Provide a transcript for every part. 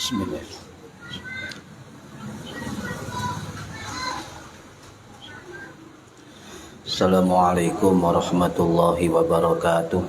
Bismillah. Assalamualaikum warahmatullahi wabarakatuh.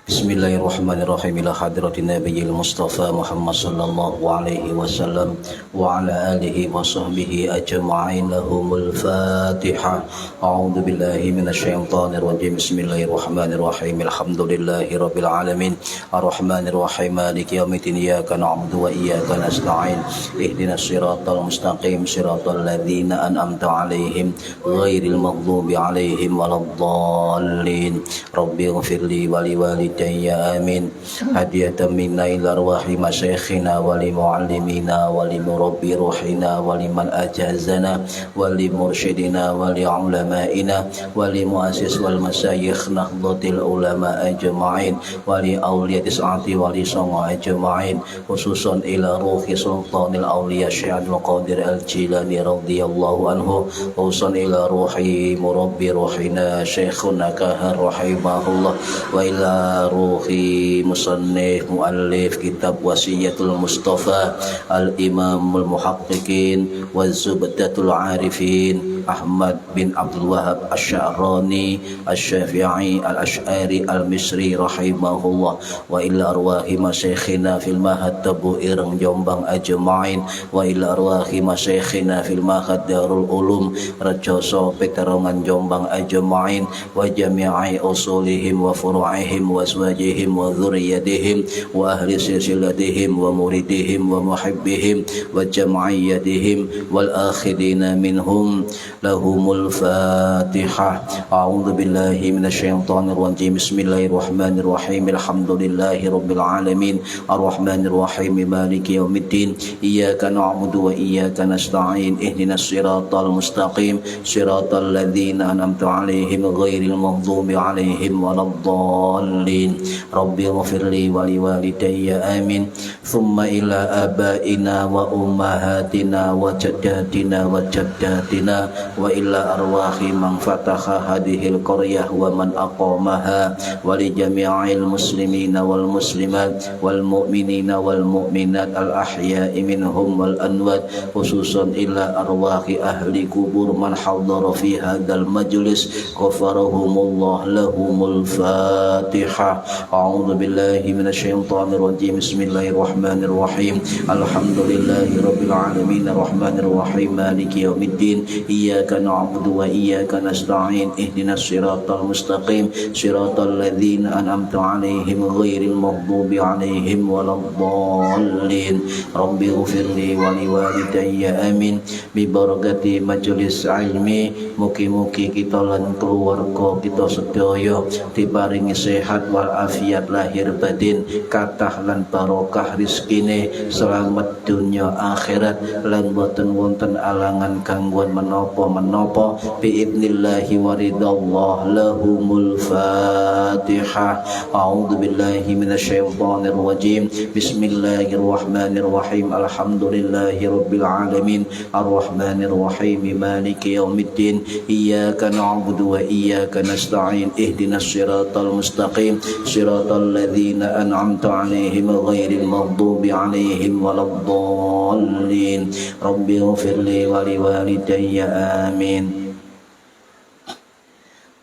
Bismillahirrahmanirrahim. Ila hadratin nabiyil mustafa Muhammad sallallahu alaihi wasallam wa ala alihi wa sahbihi ajma'in. Lahumul Fatihah. A'udzu billahi minasyaitonir rajim. Bismillahirrahmanirrahim. Alhamdulillahi rabbil alamin. Arrahmanir rahim. Maliki yaumiddin. Iyyaka na'budu wa iyyaka nasta'in. Ihdinas siratal mustaqim. Siratal ladzina an'amta 'alaihim ghairil maghdubi 'alaihim waladdallin. Rabbighfirli wa liwalidayya. Amin. Hadiyatan minna ila arwahi masyayikhina wa li muallimina wa li murabbi ruhina wa liman ajazana wa li mursyidina wa li ulamaina wa li muassis wal masyayikh nahdlatil ulama ajma'in wa li awliyati sa'ati wa li songo ajma'in, khususan ila ruhi sultanil awliya Syekh Abdul Qadir Al-Jilani radhiyallahu anhu, khususan ila ruhi murabbi ruhina Syekhuna Kahar rahimahullah, wa ila ruhi musannif muallif kitab Wasiyatul Mustafa al-Imamul Muhaqqiqin wa Zubdatul Arifin Ahmad bin Abdul Wahab Asy-Sya'rani Asy-Syafi'i Al-Asy'ari Al-Misri rahimahullah, wa ila arwahi masyayikhina fil Mahad Tabu Ireng Jombang ajma'in, wa ila arwahi masyayikhina fil Mahad Darul Ulum Rejoso Peterongan Jombang ajma'in, wa jami'i usulihim wa furu'ihim wa azwajihim wa dzurriyyatihim wa ahli silsilatihim wa muridihim wa muhibbihim wa jam'iyyatihim wal akhidina minhum. Lahumul Fatihah. A'udzu billahi minasyaitonir rajim. Bismillahirrahmanirrahim. Alhamdulillahi rabbil alamin. Arrahmanir rahim. Maliki yaumiddin. Iyyaka na'budu wa iyyaka nasta'in. Ihdinas siratal mustaqim. Siratal ladzina an'amta 'alaihim ghairil maghdubi 'alaihim waladdallin. Rabbighfirli wa liwalidayya. Amin. Thumma ila abaina wa ummahatina wa jaddatina wa jaddatina wa illa arwahi man fataha hadhil qaryah wa man aqamaha wa li jami'il muslimina wal muslimat wal mu'minina wal mu'minat al ahya'i minhum wal anwat, khususan ila arwahi ahli kubur man hadara fi hadzal majlis ghafarahumullah. Lahumul Fatihah. A'udzu billahi minasyaitonir rajim. Bismillahirrahmanirrahim. Alhamdulillahi rabbil alamin. Arrahmanir rahim. Maliki yaumiddin. Iyyaka na'budu wa iyyaka nasta'in. Ihdinas siratal mustaqim. Siratal ladzina an'amta 'alaihim ghairil maghdubi 'alaihim waladdallin. Rabbighfirli wa liwalidayya. Amin. Bi barakati majelis ilmi, mugi-mugi kita lan keluarga kita sedaya diparingi sehat wal afiat lahir batin, kathah lan barokah rizkine, selamat dunya akhirat, lan boten wonten alangan gangguan menapa-menapa biidnillahi waridallah. Lahumul Fatihah. A'udzu billahi minasyaitonir rajim. Bismillahirrahmanirrahim. Alhamdulillahi rabbil alamin. Arrahmanir rahim. Maliki yaumiddin. Iyyaka na'budu wa iyyaka nasta'in. Ihdinas siratal mustaqim. Siratal ladzina an'amta 'alaihim ghairil maghdubi 'alaihim waladdallin. Rabbighfirli wa liwalidayya. Amin.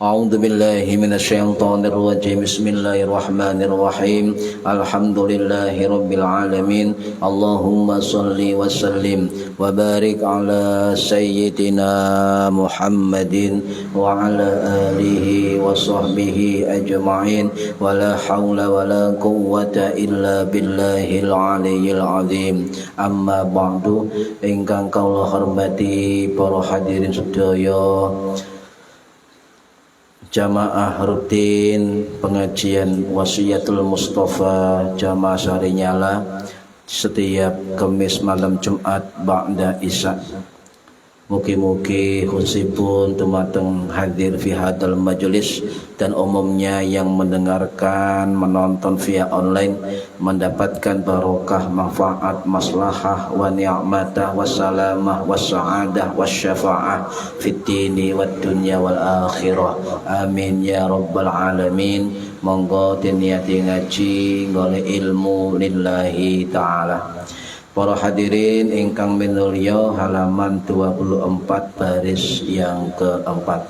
A'udzu billahi minasyaitonir rajim. Bismillahirrahmanirrahim. Alhamdulillahi rabbil alamin. Allahumma shalli wa sallim wa barik ala sayyidina Muhammadin wa ala alihi wa sahbihi ajma'in. Wa la haula wa la quwwata illa billahil aliyyil azim. Amma ba'du. Ingkang kula hormati para hadirin sedaya, jamaah rutin pengajian Wasiyatul Mustafa Jamaah Sarinyala setiap Kamis malam Jumat ba'da Isya. Mugi-mugi khususipun dumateng hadir fi hadal majelis dan umumnya yang mendengarkan, menonton via online mendapatkan barokah, manfaat, maslahah wa ni'matah wassalamah wassa'adah wasyafa'ah fid dini wad dunya wal akhirah. Amin ya rabbal alamin. Monggo niati ngaji golek ilmu lillahi taala. Para hadirin ingkang minulya, halaman 24 baris yang keempat.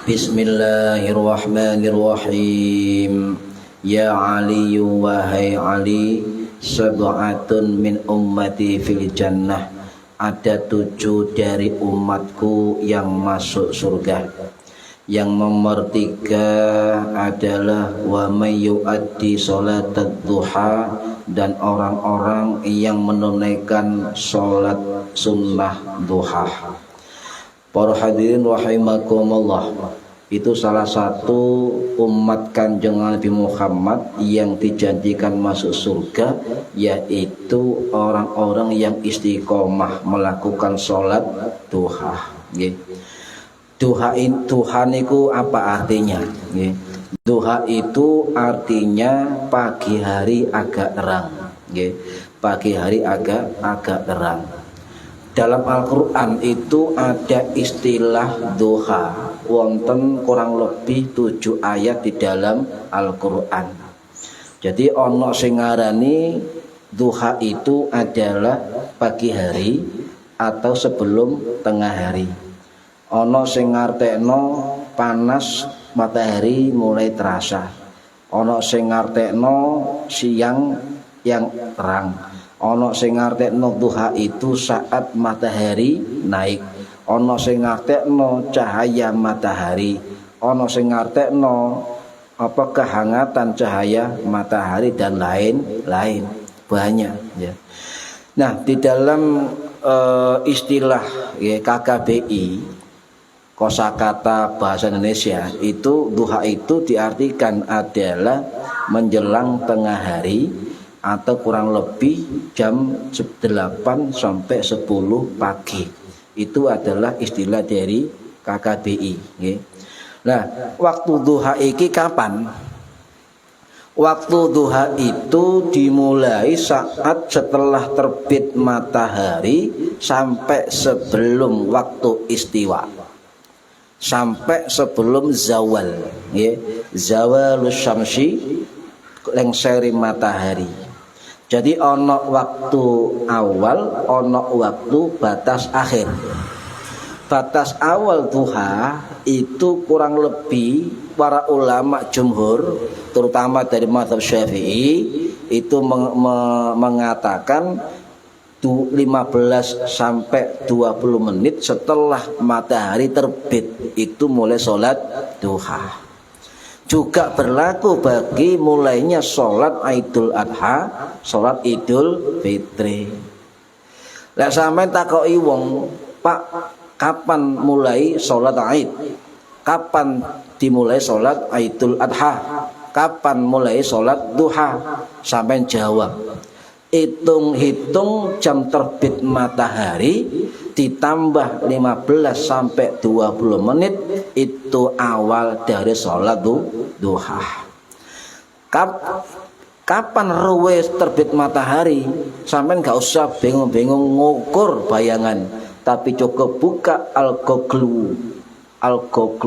Bismillahirrahmanirrahim. Ya Ali wahai Ali, sab'atun min ummati fil jannah. Ada 7 dari umatku yang masuk surga. Yang nomor 3 adalah wa may yu'addi sholatat duha, dan orang-orang yang menunaikan sholat sunnah duha. Para hadirin rahimakumullah, itu salah satu umat Kanjeng Nabi Muhammad yang dijanjikan masuk surga, yaitu orang-orang yang istiqomah melakukan sholat duha. Duha niku apa artinya? Duha itu artinya pagi hari agak terang. Pagi hari agak terang. Dalam Al-Quran itu ada istilah duha, wonten kurang lebih 7 ayat di dalam Al-Quran. Jadi ono sing ngarani duha itu adalah pagi hari atau sebelum tengah hari. Ono sing ngartekno panas matahari mulai terasa. Ono sing ngartekno siang yang terang. Ono sing ngartekno duha itu saat matahari naik. Ono sing ngartekno cahaya matahari. Ono sing ngartekno kehangatan cahaya matahari dan lain-lain. Banyak ya. Nah, di dalam istilah KKBI, kosakata bahasa Indonesia, itu duha itu diartikan adalah menjelang tengah hari atau kurang lebih jam 8 sampai 10 pagi. Itu adalah istilah dari KKBI. Nah, waktu duha iki kapan? Waktu duha itu dimulai saat setelah terbit matahari sampai sebelum waktu istiwa, sampai sebelum zawal, zawalus syamsi, lengseri matahari. Jadi ono waktu awal, ono waktu batas akhir. Batas awal duha itu kurang lebih para ulama jumhur, terutama dari mazhab Syafi'i, itu mengatakan 15 sampai 20 menit setelah matahari terbit itu mulai sholat duha. Juga berlaku bagi mulainya sholat Idul Adha, sholat Idul Fitri. Lah sampeyan takoki wong, Pak, kapan mulai sholat Id? Kapan dimulai sholat Idul Adha? Kapan mulai sholat duha? Sampeyan jawab, hitung-hitung jam terbit matahari ditambah 15 sampai 20 menit itu awal dari sholat duha. Kapan ruwes terbit matahari? Sampean gak usah bingung-bingung ngukur bayangan, tapi cukup buka Al-Google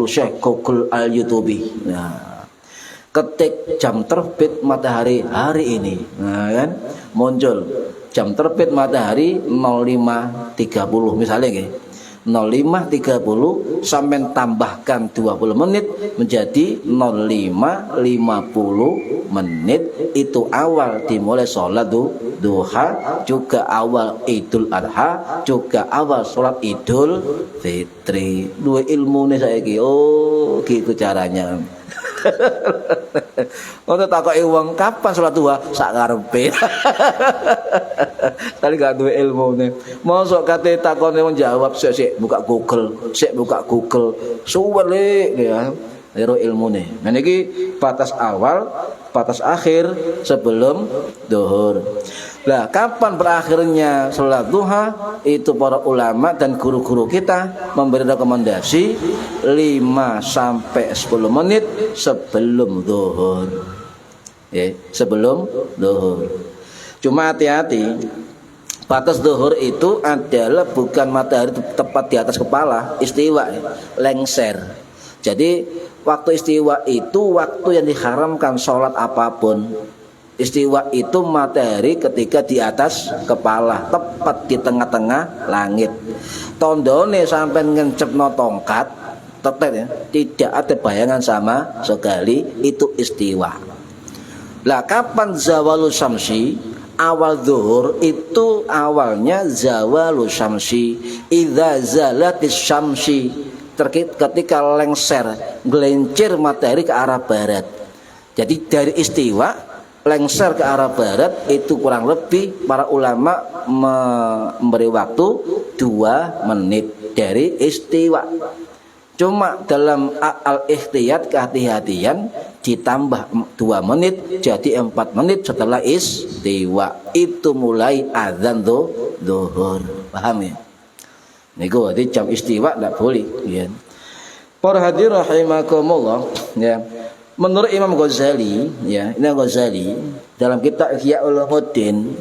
Syekh Google al-YouTube. Nah, ketik jam terbit matahari hari ini, nah kan muncul jam terbit matahari 05.30 misalnya nggih. 05.30 sampai tambahkan 20 menit menjadi 05.50 menit, itu awal dimulai sholat duha, juga awal Idul Adha, juga awal sholat Idul Fitri. Dua ilmu nih saya gitu caranya. Untuk takoki wong kapan sholat duha sak karepe. Tadi gak duwe ilmune. Mosok kate takone wong jawab sik buka Google, suwele ya. Lero ilmune. Nah niki batas awal, batas akhir sebelum zuhur. Lah, kapan berakhirnya sholat duha? Itu para ulama dan guru-guru kita memberi rekomendasi 5 sampai 10 menit sebelum zuhur. Ya, sebelum zuhur. Cuma hati-hati, batas zuhur itu adalah bukan matahari tepat di atas kepala, istiwa, lengser. Jadi waktu istiwa itu waktu yang diharamkan sholat apapun. Istiwa itu matahari ketika di atas kepala, tepat di tengah-tengah langit. Tondone sampai ngencepno tongkat, tetet ya, tidak ada bayangan sama sekali, itu istiwa. Lah, kapan zawalus syamsi? Awal zuhur itu awalnya zawalus syamsi, idza zalatis syamsi, ketika lengser, gelincir matahari ke arah barat. Jadi dari istiwa lengser ke arah barat itu kurang lebih para ulama memberi waktu 2 menit dari istiwa. Cuma dalam al-ikhtiyat, kehati-hatian, ditambah 2 menit jadi 4 menit setelah istiwa. Itu mulai azan zuhur. Paham ya? Niku jadi jam istiwa tidak boleh ya. Para hadirin rahimakumullah ya. Menurut Imam Ghazali ya, Imam Ghazali dalam kitab Ihya Ulumuddin,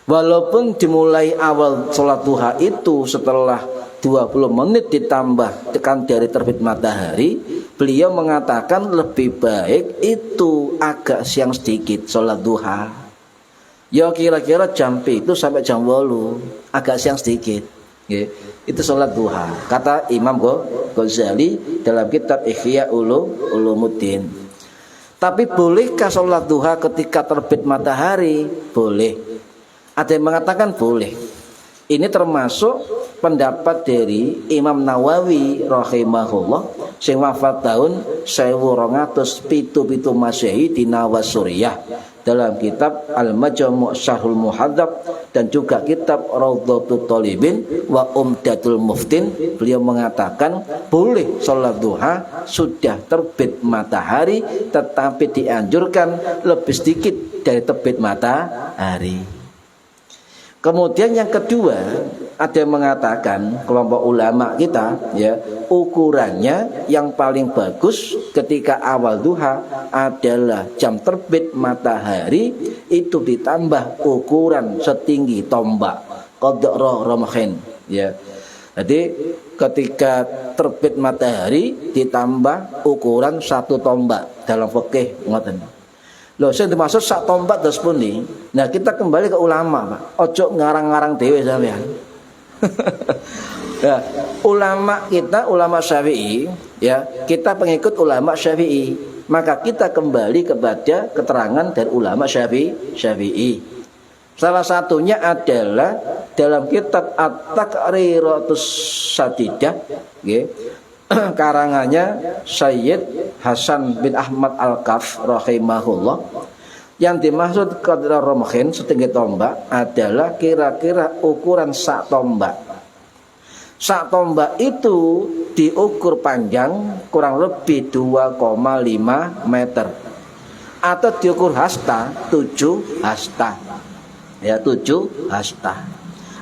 walaupun dimulai awal sholat duha itu setelah 20 menit ditambah tekan dari terbit matahari, beliau mengatakan lebih baik itu agak siang sedikit sholat duha. Ya kira-kira jam itu sampai jam 8, agak siang sedikit. Ya, itu sholat duha. Kata Imam Ghazali dalam kitab Ihya Ulumuddin. Tapi bolehkah sholat duha ketika terbit matahari? Boleh. Ada yang mengatakan boleh. Ini termasuk pendapat dari Imam Nawawi rahimahullah sing wafat tahun 1277 Masehi di Nawasuriyah dalam kitab Al-Majmu' Syarhul Muhadzab dan juga kitab Raudhatul Thalibin wa Umdatul Muftin. Beliau mengatakan boleh sholat duha sudah terbit matahari, tetapi dianjurkan lebih sedikit dari terbit matahari. Kemudian yang kedua, ada yang mengatakan kelompok ulama kita ya, ukurannya yang paling bagus ketika awal duha adalah jam terbit matahari itu ditambah ukuran setinggi tombak qadra ramhin ya. Jadi ketika terbit matahari ditambah ukuran 1 tombak dalam fikih ngoten. Loh, sing dimaksud sak tombak terus pundi? Nah, kita kembali ke ulama, Pak. Ojo ngarang-ngarang dhewe sampean. Ya, ulama kita, ulama Syafi'i, ya, kita pengikut ulama Syafi'i. Maka kita kembali kepada keterangan dari ulama Syafi'i. Salah satunya adalah dalam kitab At-Taqriratus Sadidah, ya, karangannya Sayyid Hasan bin Ahmad Al-Kaf rahimahullah. Yang dimaksud qadra ramhin setinggi tombak adalah kira-kira ukuran sak tombak. Sak tombak itu diukur panjang kurang lebih 2,5 meter atau diukur hasta 7 hasta. Ya, 7 hasta.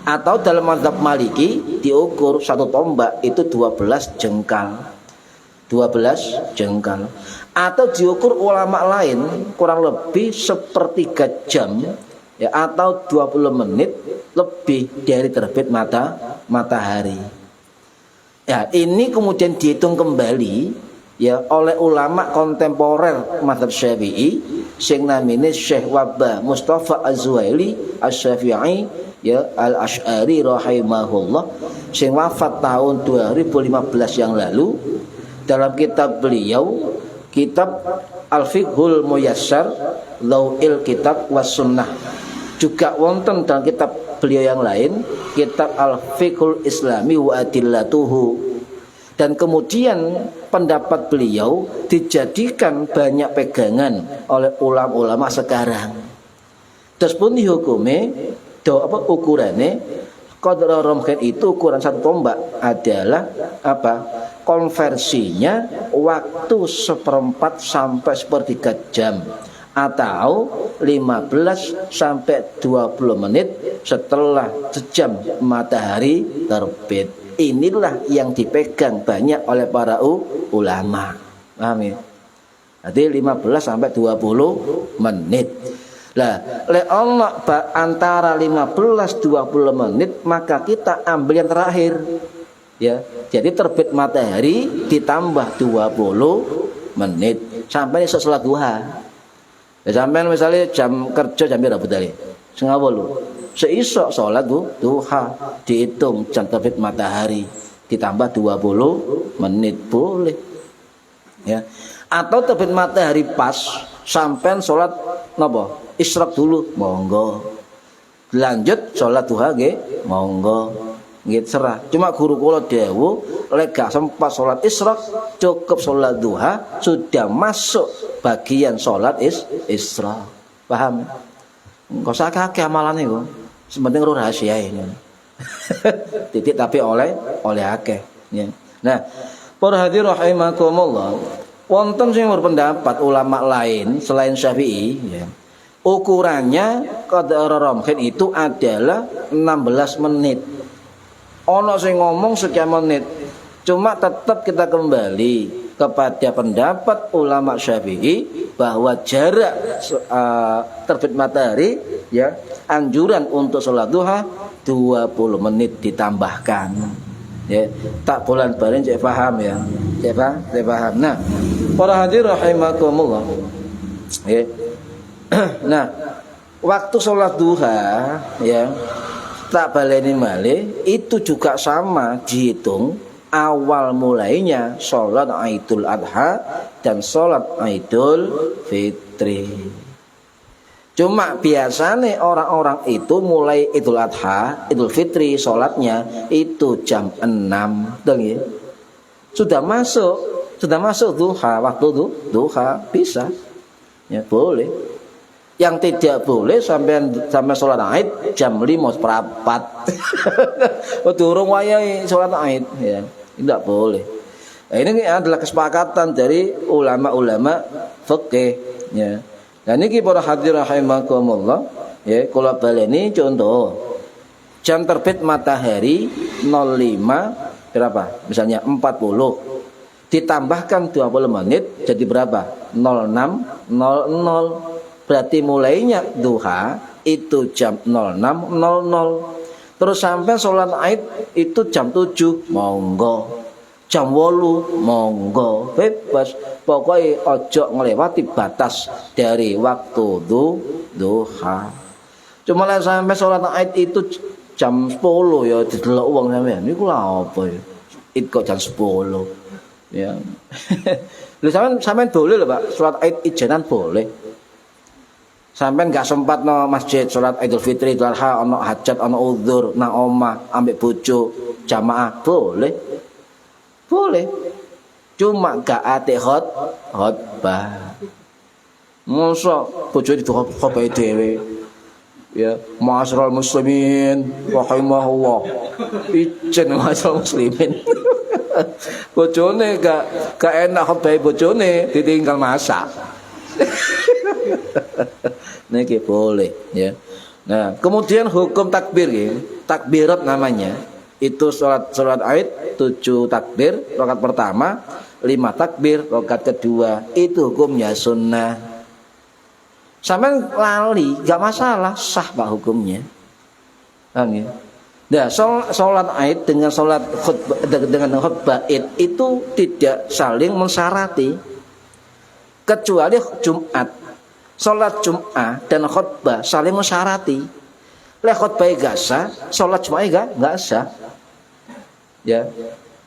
Atau dalam mazhab Maliki diukur 1 tombak itu 12 jengkal. 12 jengkal. Atau diukur ulama lain kurang lebih 1/3 jam ya, atau 20 menit lebih dari terbit matahari. Ya, ini kemudian dihitung kembali ya oleh ulama kontemporer mazhab Syafi'i sing namine Syekh Wabah Mustafa Az-Zuhaili Asy-Syafi'i ya Al-Asy'ari rahimahullah sing wafat tahun 2015 yang lalu. Dalam kitab beliau, kitab Al-Fiqhul Muyassar Lawil Kitab was Sunnah. Juga wonten dalam kitab beliau yang lain, kitab Al-Fiqhul Islami wa Adillatuhu. Dan kemudian pendapat beliau dijadikan banyak pegangan oleh ulama-ulama sekarang. Terus pun dihukumnya ukurannya qadra ramhin itu ukuran 1 tombak adalah apa? Konversinya waktu 1/4 sampai 1/3 jam atau 15 sampai 20 menit setelah sejam matahari terbit. Inilah yang dipegang banyak oleh para ulama. Paham ya? Jadi 15 sampai 20 menit. Lah, oleh Allah antara 15-20 menit maka kita ambil yang terakhir. Ya. Jadi terbit matahari ditambah 20 menit sampai esok salat duha. Ya, sampai misalnya jam kerja jam berapa tadi? 7:30. Seisok salat duha dihitung jam terbit matahari ditambah 20 menit boleh. Ya. Atau terbit matahari pas sampai salat napa? Isyraq dulu, monggo. Lanjut salat duha nggih, monggo. Nggih serah. Cuma guru kula dawuh, lek gak sempat salat isyraq, cukup salat duha sudah masuk bagian salat isyraq. Paham? Engko sak akeh amalane kok. Sepenting ro rahasia ini. Titik tapi oleh akeh, ya. Nah, para hadirin rahimakumullah, wonten sing berpendapat ulama lain selain Syafi'i, ya. Ukurannya qadar ramhin itu adalah 16 menit. Ono sing ngomong sekian menit. Cuma tetap kita kembali kepada pendapat ulama Syafi'i bahwa jarak terbit matahari, ya, anjuran untuk sholat duha 20 menit ditambahkan. Ya, tak bulan balen cek paham ya. Cek paham. Nah, para hadirin rahimakumullah. Ya. Nah, waktu sholat duha, ya, tak baleni malih itu juga sama dihitung awal mulainya sholat Idul Adha dan sholat Idul Fitri. Cuma biasanya orang-orang itu mulai Idul Adha, Idul Fitri sholatnya itu jam 6, dong ya. Sudah masuk duha, waktu duha bisa, ya boleh. Yang tidak boleh sampai sholat Id jam 5:04. Durung wayahe sholat Id, ya. Tidak boleh. Nah, ini adalah kesepakatan dari ulama-ulama fikih, ya. Dan ini para hadirin rahimakumullah, ya, kula baleni contoh. Jam terbit matahari 05 berapa? Misalnya 40. Ditambahkan 20 menit jadi berapa? 06.00. Berarti mulainya duha itu jam 06.00. Terus sampai sholat Id itu jam 7, monggo. Jam 8, monggo. Bebas. Pokoknya ojo ngelewati batas dari waktu duha. Cuma lah sampai sholat Id itu jam 10 ya didelok wong sampean. Niku lha apa ya? Id kok jam 10. Ya. Lha sampean boleh lho, Pak. Sholat Id ijenan boleh. Sampai nggak sempat no masjid sholat Idul Fitri, Idul Adha, ono hajat, ono uzur, nang omah, ambek bojo, jamaah boleh, cuma gak ate khotbah. Mosok bojo di khotbah dhewe, ya, ma'asyiral muslimin, rahimahullah, ijen ma'asyiral muslimin. Bojone gak enak khotbah bojone, ditinggal masak. Niki boleh, ya. Nah, kemudian hukum takbir, ya. Takbirat namanya. Itu sholat Id 7 takbir, rakaat pertama, 5 takbir, rakaat kedua. Itu hukumnya sunnah. Sampai lali, gak masalah, sah Pak hukumnya. Paham ya? Nah, sholat Id dengan sholat khutbah Id itu tidak saling mensyarati. Kecuali Jumat. Sholat Jum'ah dan khutbah saling mensyarati. Lek khutbah gak sah, sholat Jum'ah gak sah. Ya.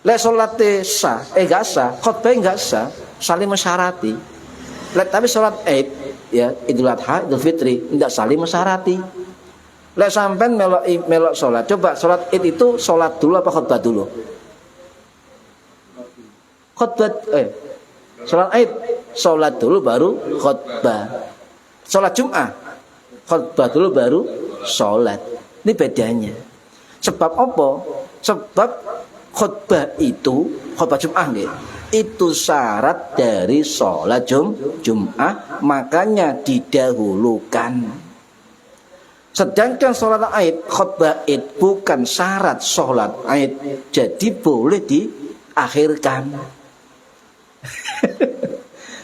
Lek sholat sah, gak sah, khutbah gak sah, saling mensyarati. Lek tapi sholat Id, ya, Idul Adha, Idul Fitri tidak saling mensyarati. Lek sampean melok sholat, coba sholat Id itu sholat dulu apa khutbah dulu? Khutbah, sholat Id, sholat dulu baru khutbah. Sholat Jum'ah, khutbah dulu baru sholat. Ini bedanya. Sebab apa? Sebab khutbah itu, khutbah Jum'ah nih, itu syarat dari sholat Jum'ah, makanya didahulukan. Sedangkan sholat Id, khutbah Id bukan syarat sholat Id, jadi boleh diakhirkan.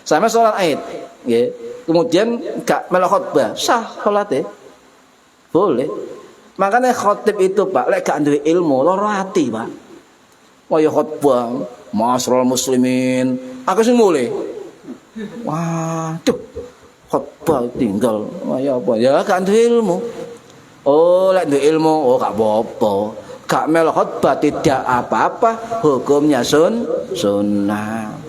Sama sholat Id, ya. Kemudian gak melu khutbah, sah sholatnya, boleh. Makanya khotib itu Pak, lek gak duwe ilmu, lara ati Pak. Kaya khutbah, ma'asyiral muslimin, aku sing mulai. Waduh, khutbah tinggal, kaya apa? Ya gak duwe ilmu. Oh, lek duwe ilmu, oh gak apa-apa. Gak melu khutbah tidak apa-apa, hukumnya sunnah.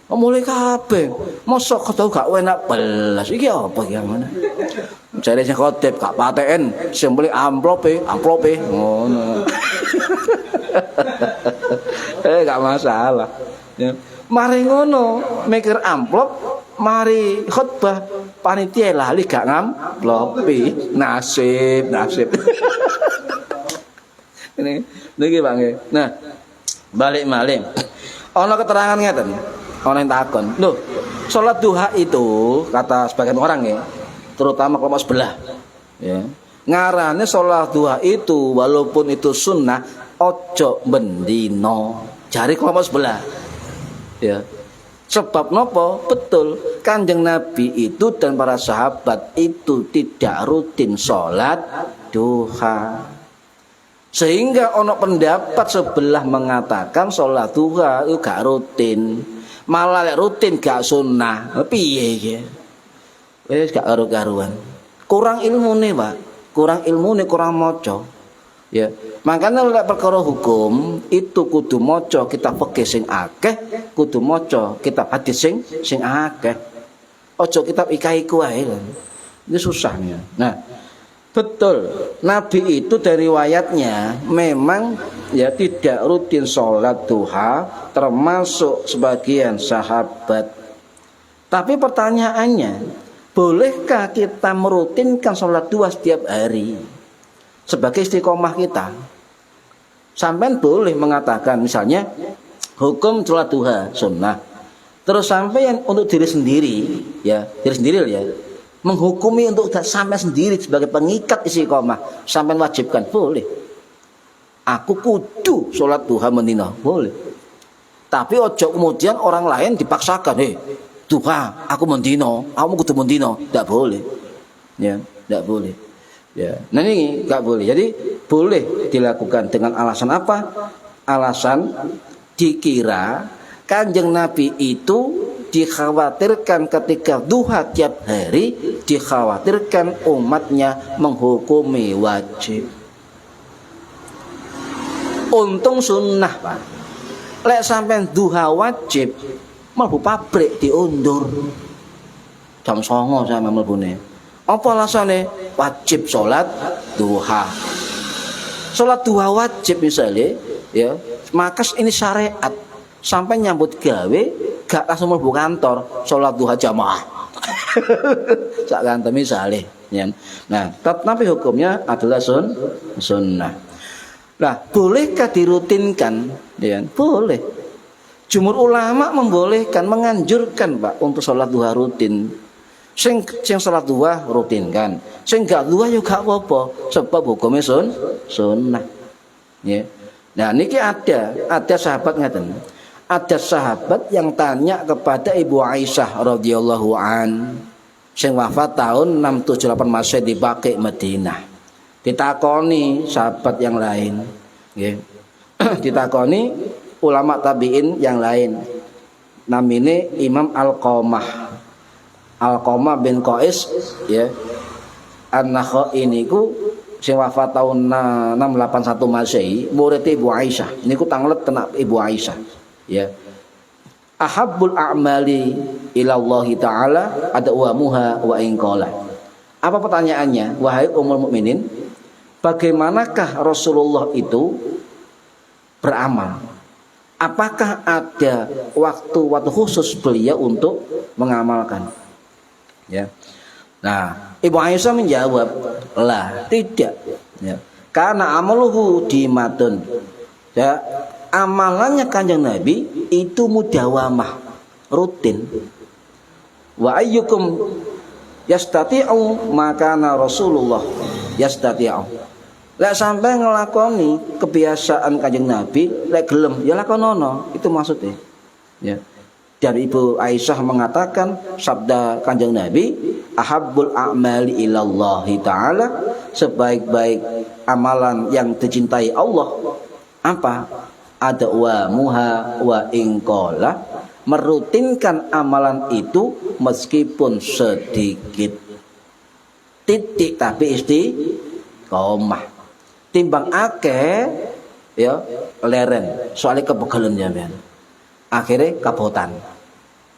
Mulai kabeh. Mosok ketau gak enak belas. Iki apa iki ngono. Jare sing khotib gak paten, sing mulai amplope ngono. Gak masalah. Ya. Mari ngono, mikir amplop, mari khutbah panitia lali gak ngamplopi. Nasib. Ini niki Bang. Nah, balik malih. Ana keterangan ngeten. Ana yang takon, loh, sholat duha itu kata sebagian orang ya, terutama kelompok sebelah, ya, ngarane sholat duha itu walaupun itu sunnah, ojo bendino, jari kelompok sebelah, ya. Sebab nopo? Betul, Kanjeng Nabi itu dan para sahabat itu tidak rutin sholat duha. Sehingga ono pendapat sebelah mengatakan sholat duha itu gak rutin. Malah lek rutin gak sunnah. Piye iki? Wis gak karo-karuan. Kurang ilmune, Pak. Kurang ilmune, kurang maca. Ya. Makanya lek perkara hukum itu kudu maca kitab fikih sing akeh, kudu maca kitab hadis sing akeh. Ojo kitab iku ae lho. Ini susahnya. Nah, betul, Nabi itu dari riwayatnya memang ya tidak rutin sholat duha, termasuk sebagian sahabat. Tapi pertanyaannya, bolehkah kita merutinkan sholat duha setiap hari sebagai istiqomah kita? Sampai boleh mengatakan misalnya hukum sholat duha sunnah, terus sampai untuk diri sendiri ya, menghukumi untuk sampai sendiri sebagai pengikat istiqomah, sampai wajibkan boleh. Aku kudu sholat duha mendina, boleh. Tapi ojo kemudian orang lain dipaksakan, duha aku mendina, kamu kudu mendina, tidak boleh. Ya, tidak boleh. Ya, nah ini nggak boleh. Jadi boleh dilakukan dengan alasan apa? Alasan dikira Kanjeng Nabi itu dikhawatirkan ketika duha tiap hari, dikhawatirkan umatnya menghukumi wajib. Untung sunnah Pak. Lek sampean duha wajib, mlebu pabrik diundur. Jam 09.00 sampe mlebune. Apa alasane? Wajib sholat duha. Sholat duha wajib misalnya, ya, maka ini syariat. Sampai nyambut gawe gak langsung mlebu kantor, sholat duha jamaah. Sak kantor misalnya, ya. Nah, tapi hukumnya adalah sunnah. Nah, bolehkah dirutinkan? Ya, boleh. Jumhur ulama membolehkan, menganjurkan Pak untuk sholat duha rutin. Sing sholat duha rutinkan. Sing gak duha yo gak apa-apa, sebab hukumnya sunnah. Ya. Nah, niki ada sahabat ngaten. Ada sahabat yang tanya kepada Ibu Aisyah radhiyallahu an, sing wafat tahun 678 Masehi di Baqi Madinah. Ditakoni sahabat yang lain, nggih. Ditakoni ulama tabi'in yang lain. Namine Imam Alqamah bin Qais, ya. An-Nakhai niku sing wafat tahun 681 Masehi, murid Ibu Aisyah. Niku tanglet tenak Ibu Aisyah. Ya, ahabbul a'mali ilallahi ta'ala adwamuha wa in qala. Apa pertanyaannya? Wahai ummul mukminin, bagaimanakah Rasulullah itu beramal? Apakah ada waktu khusus beliau untuk mengamalkan? Ya. Nah, Ibu Aisyah menjawab, lah, tidak. Ya. Karena amaluhu dimatun. Ya, amalannya Kanjeng Nabi itu mudawamah, rutin. Wa ayyukum yastati'u maka Rasulullah yastati'u. Lek sampai ngelakoni kebiasaan Kanjeng Nabi, lek gelem ya lakonono, itu maksudnya. Ya. Dan Ibu Aisyah mengatakan sabda Kanjeng Nabi, ahabbul a'mali ilallahi ta'ala, sebaik-baik amalan yang dicintai Allah apa? Ada wa muha wa ingkola, merutinkan amalan itu meskipun sedikit, titik tapi istiqomah, timbang akeh ya leren soalnya kebegelen ya men, akhirnya kabotan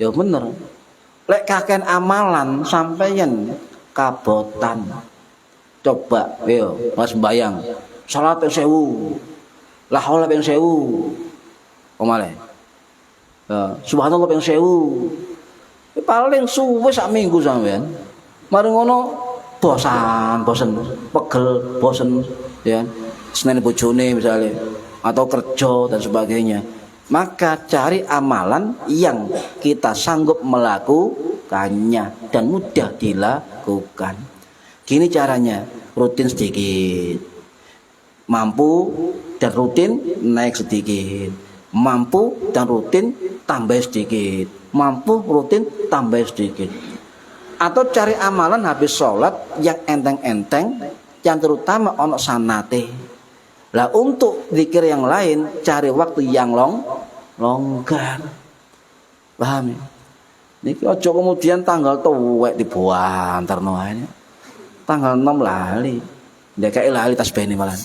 ya bener. Lek kaken amalan sampeyan kabotan, coba yo Mas bayang salat 1000 la haula ping 1000 omale subhanallah ping 1000 paling suwe sak minggu sampean mari ngono bosan pegel bosen ya senene bojone misalnya atau kerja dan sebagainya, maka cari amalan yang kita sanggup melakukannya dan mudah dilakukan. Gini caranya, rutin sedikit, mampu dan rutin naik sedikit, mampu dan rutin tambah sedikit, mampu rutin tambah sedikit. Atau cari amalan habis sholat yang enteng-enteng, yang terutama ono sanate. Lah untuk zikir yang lain cari waktu yang longgar. Paham ya? Niki aja kemudian tanggal tuwek dibuanterno ae. Tanggal 6 lali. Ndekake lali tasbih malah.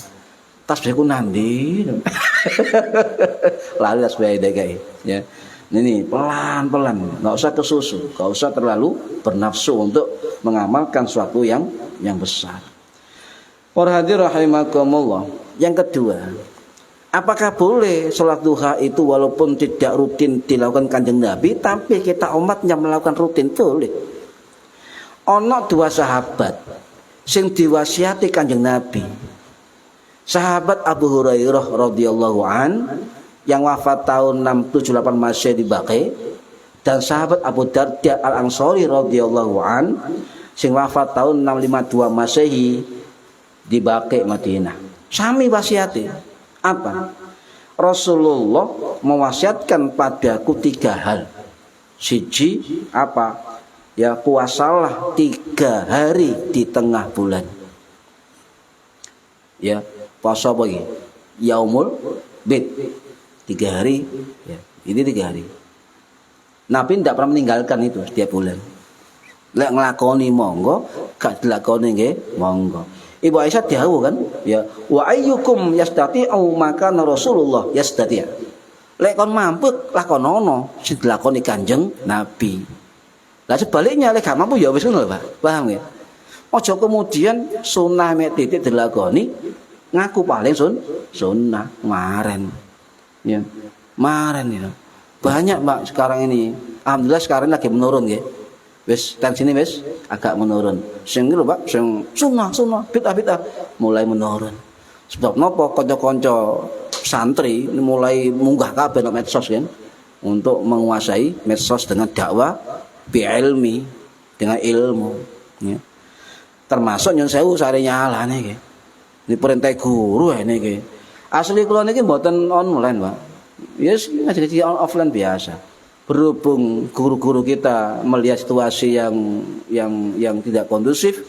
Tasbihku nandi. Lali tasbih ndekake ya. Ini pelan-pelan, enggak usah kesusu, enggak usah terlalu bernafsu untuk mengamalkan sesuatu yang besar. Para hadirin rahimakumullah. Yang kedua, apakah boleh sholat duha itu walaupun tidak rutin dilakukan Kanjeng Nabi, tapi kita umatnya melakukan rutin? Boleh. Ono dua sahabat sing diwasiati Kanjeng Nabi. Sahabat Abu Hurairah radhiyallahu an yang wafat tahun 678 Masehi di Baqi, dan sahabat Abu Darda Al-Ansari radhiyallahu an sing wafat tahun 652 Masehi di Baqi Madinah. Sami wasiati apa? Rasulullah mewasiatkan padaku 3 hal. Siji apa? Ya puasalah 3 hari di tengah bulan. Ya, puasa apa iki? Yaumul Bid. 3 hari ya. Ini 3 hari. Nabi tidak pernah meninggalkan itu setiap bulan. Lek nglakoni monggo, gak dilakoni nggih monggo. Ibu Aisyah dihawuh kan, ya wa ayyukum yastati'u maka Rasulullah yastati'. Lek kon mampu lakonono sing dilakoni Kanjeng Nabi. Lah sebaliknya lek gak mampu ya wis ngono lho, Pak. Paham ya? Aja kemudian sunah mek titik dilakoni ngaku paling sunnah maren. Ya. Maren ya. Banyak Pak sekarang ini. Alhamdulillah sekarang lagi menurun nggih. Wis tensinya wis agak menurun. Sing lho Pak, sing sunah bid'ah mulai menurun. Sebab napa kanca-kanca santri mulai munggah kabeh nang medsos kan untuk menguasai medsos dengan dakwah bi'ilmi, dengan ilmu ya. Termasuk nyon sewu sare nyalane iki. Ini perintah guru niki. Asli kula niki mboten online, Pak. Yes, ngaji offline biasa. Berhubung guru-guru kita melihat situasi yang tidak kondusif,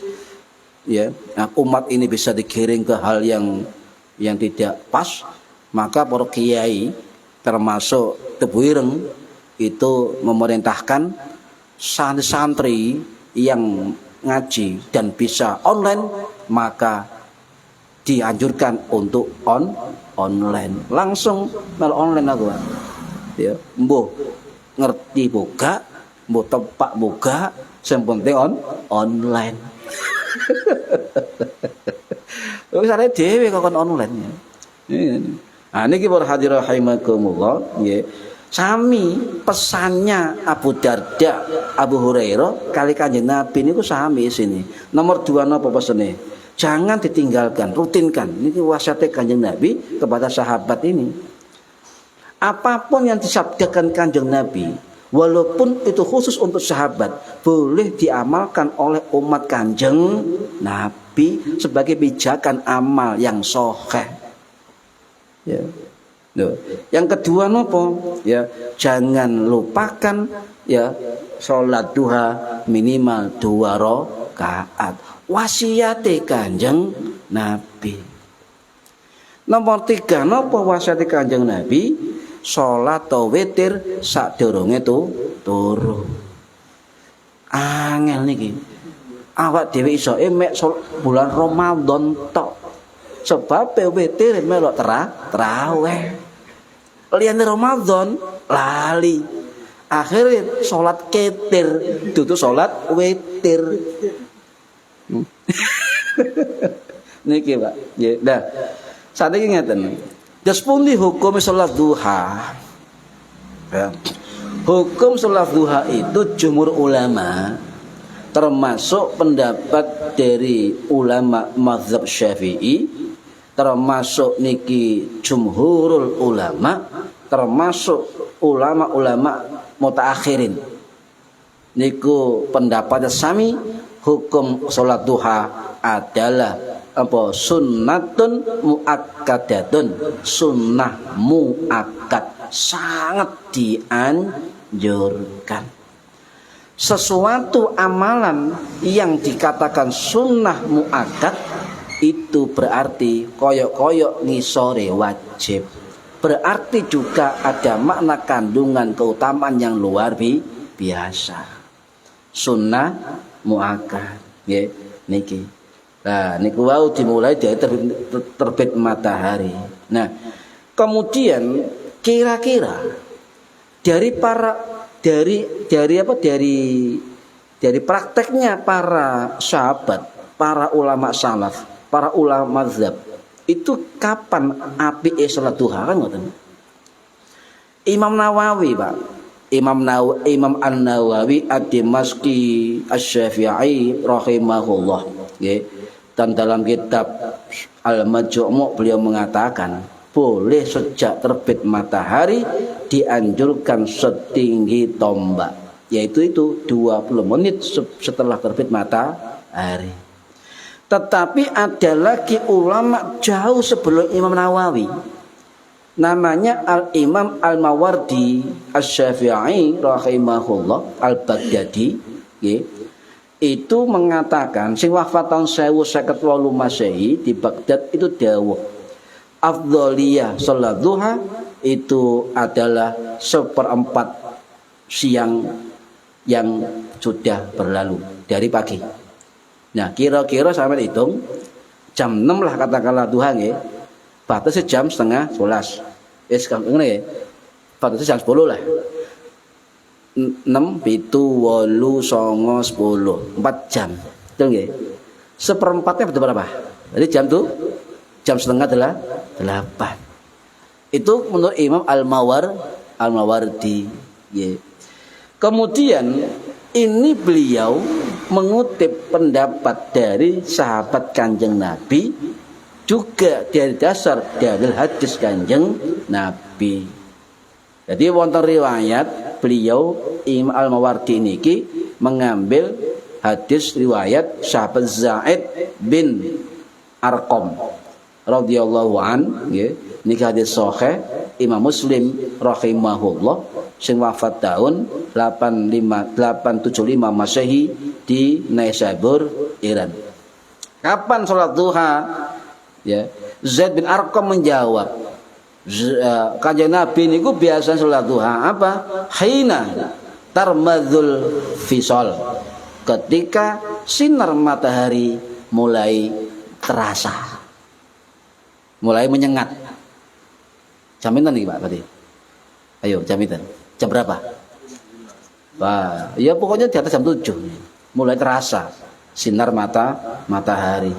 ya, nah, umat ini bisa digiring ke hal yang tidak pas, maka para kiai termasuk Tebu Ireng itu memerintahkan santri yang ngaji dan bisa online, maka dianjurkan untuk online. Langsung mel online aku. Ya, mbuh ngerti buka, mau tepak buka, yang penting online. Tapi saya dewe kok online. Nah niki para hadirin rahimakumullah, nggih. Sami pesannya Abu Darda, Abu Hurairah kali Kanjeng Nabi niku sami sini. Nomor 2 napa pesene? Jangan ditinggalkan, rutinkan. Niki wasiat Kanjeng Nabi kepada sahabat ini. apapun yang disabdakan Kanjeng Nabi, walaupun itu khusus untuk sahabat, boleh diamalkan oleh umat Kanjeng Nabi sebagai pijakan amal yang sahih. Ya. Loh. Yang kedua nopo? Ya, jangan lupakan ya sholat duha minimal 2 rakaat. Wasiate Kanjeng Nabi. Nomor 3 nopo wasiate Kanjeng Nabi? Sholat atau witir sadurunge turu. Angel niki. Awak dhewe iso mek bulan Ramadan tok. Sebab witir melok tarawih. Liyane Ramadan lali. Akhirnya sholat ketir, dudu sholat witir. Niki Pak. Nggih. Nah, saniki ngeten. Terus pundi hukum sholat duha? Ya. Hukum sholat duha itu jumhur ulama, termasuk pendapat dari ulama mazhab Syafi'i, termasuk niki jumhurul ulama, termasuk ulama-ulama mutaakhirin. Niku pendapatnya sami, hukum sholat duha adalah apa? Sunnatun muakkadatun, sunnah muakkad, sangat dianjurkan. Sesuatu amalan yang dikatakan sunnah muakkad itu berarti koyok-koyok ngisore wajib. Berarti juga ada makna kandungan keutamaan yang luar biasa. Sunnah muakkad, nggih niki. Nah, niku wau dimulai dari terbit matahari. Nah, kemudian kira-kira dari prakteknya para sahabat, para ulama salaf, para ulama mazhab, itu kapan apike salat duha kan ngoten. Imam Nawawi, Pak. Imam An-Nawawi Ad-Dimashqi Asy-Syafi'i rahimahullah, nggih. Dan dalam kitab Al-Majmu' beliau mengatakan boleh sejak terbit matahari dianjurkan setinggi tombak, yaitu itu 20 menit setelah terbit matahari. Tetapi ada lagi ulama jauh sebelum Imam Nawawi, namanya Al-Imam Al-Mawardi Asy-Syafi'i rahimahullah Al-Baghdadi, nggih. Itu mengatakan sing wafat tahun 1058 Masehi di Baghdad itu dawuh afdhaliyah salat duha itu adalah 1/4 siang yang sudah berlalu dari pagi. Nah, kira-kira sampai hitung jam 6 lah katakanlah duha nggih. Batasnya jam setengah 11. Wis ngene nggih. Batasnya jam 10 lah. 6, 7, 8, 9, 10 4 jam. Betul nggih? 1/4-nya betul berapa? Jadi jam setengah 8. Itu menurut Imam Al-Mawardi. Yeah. Kemudian ini beliau mengutip pendapat dari sahabat Kanjeng Nabi, juga dari dasar dalil hadis Kanjeng Nabi. Jadi wonten riwayat beliau Imam Al-Mawardi niki mengambil hadis riwayat sahabat Zaid bin Arqam radhiyallahu an, nggih. Niki hadis sahih Imam Muslim rahimahullah sing wafat tahun 875 Masehi di Naisabur, Iran. Kapan sholat duha? Ya, Zaid bin Arqam menjawab, Kanjeng Nabi niku biasa sholat duha apa? Hina tarmadzul fisal, ketika sinar matahari mulai terasa, mulai menyengat. Jaminan nih Pak tadi. Ayo jaminan. Jam berapa? Wah, ya pokoknya di atas jam 7 mulai terasa sinar matahari.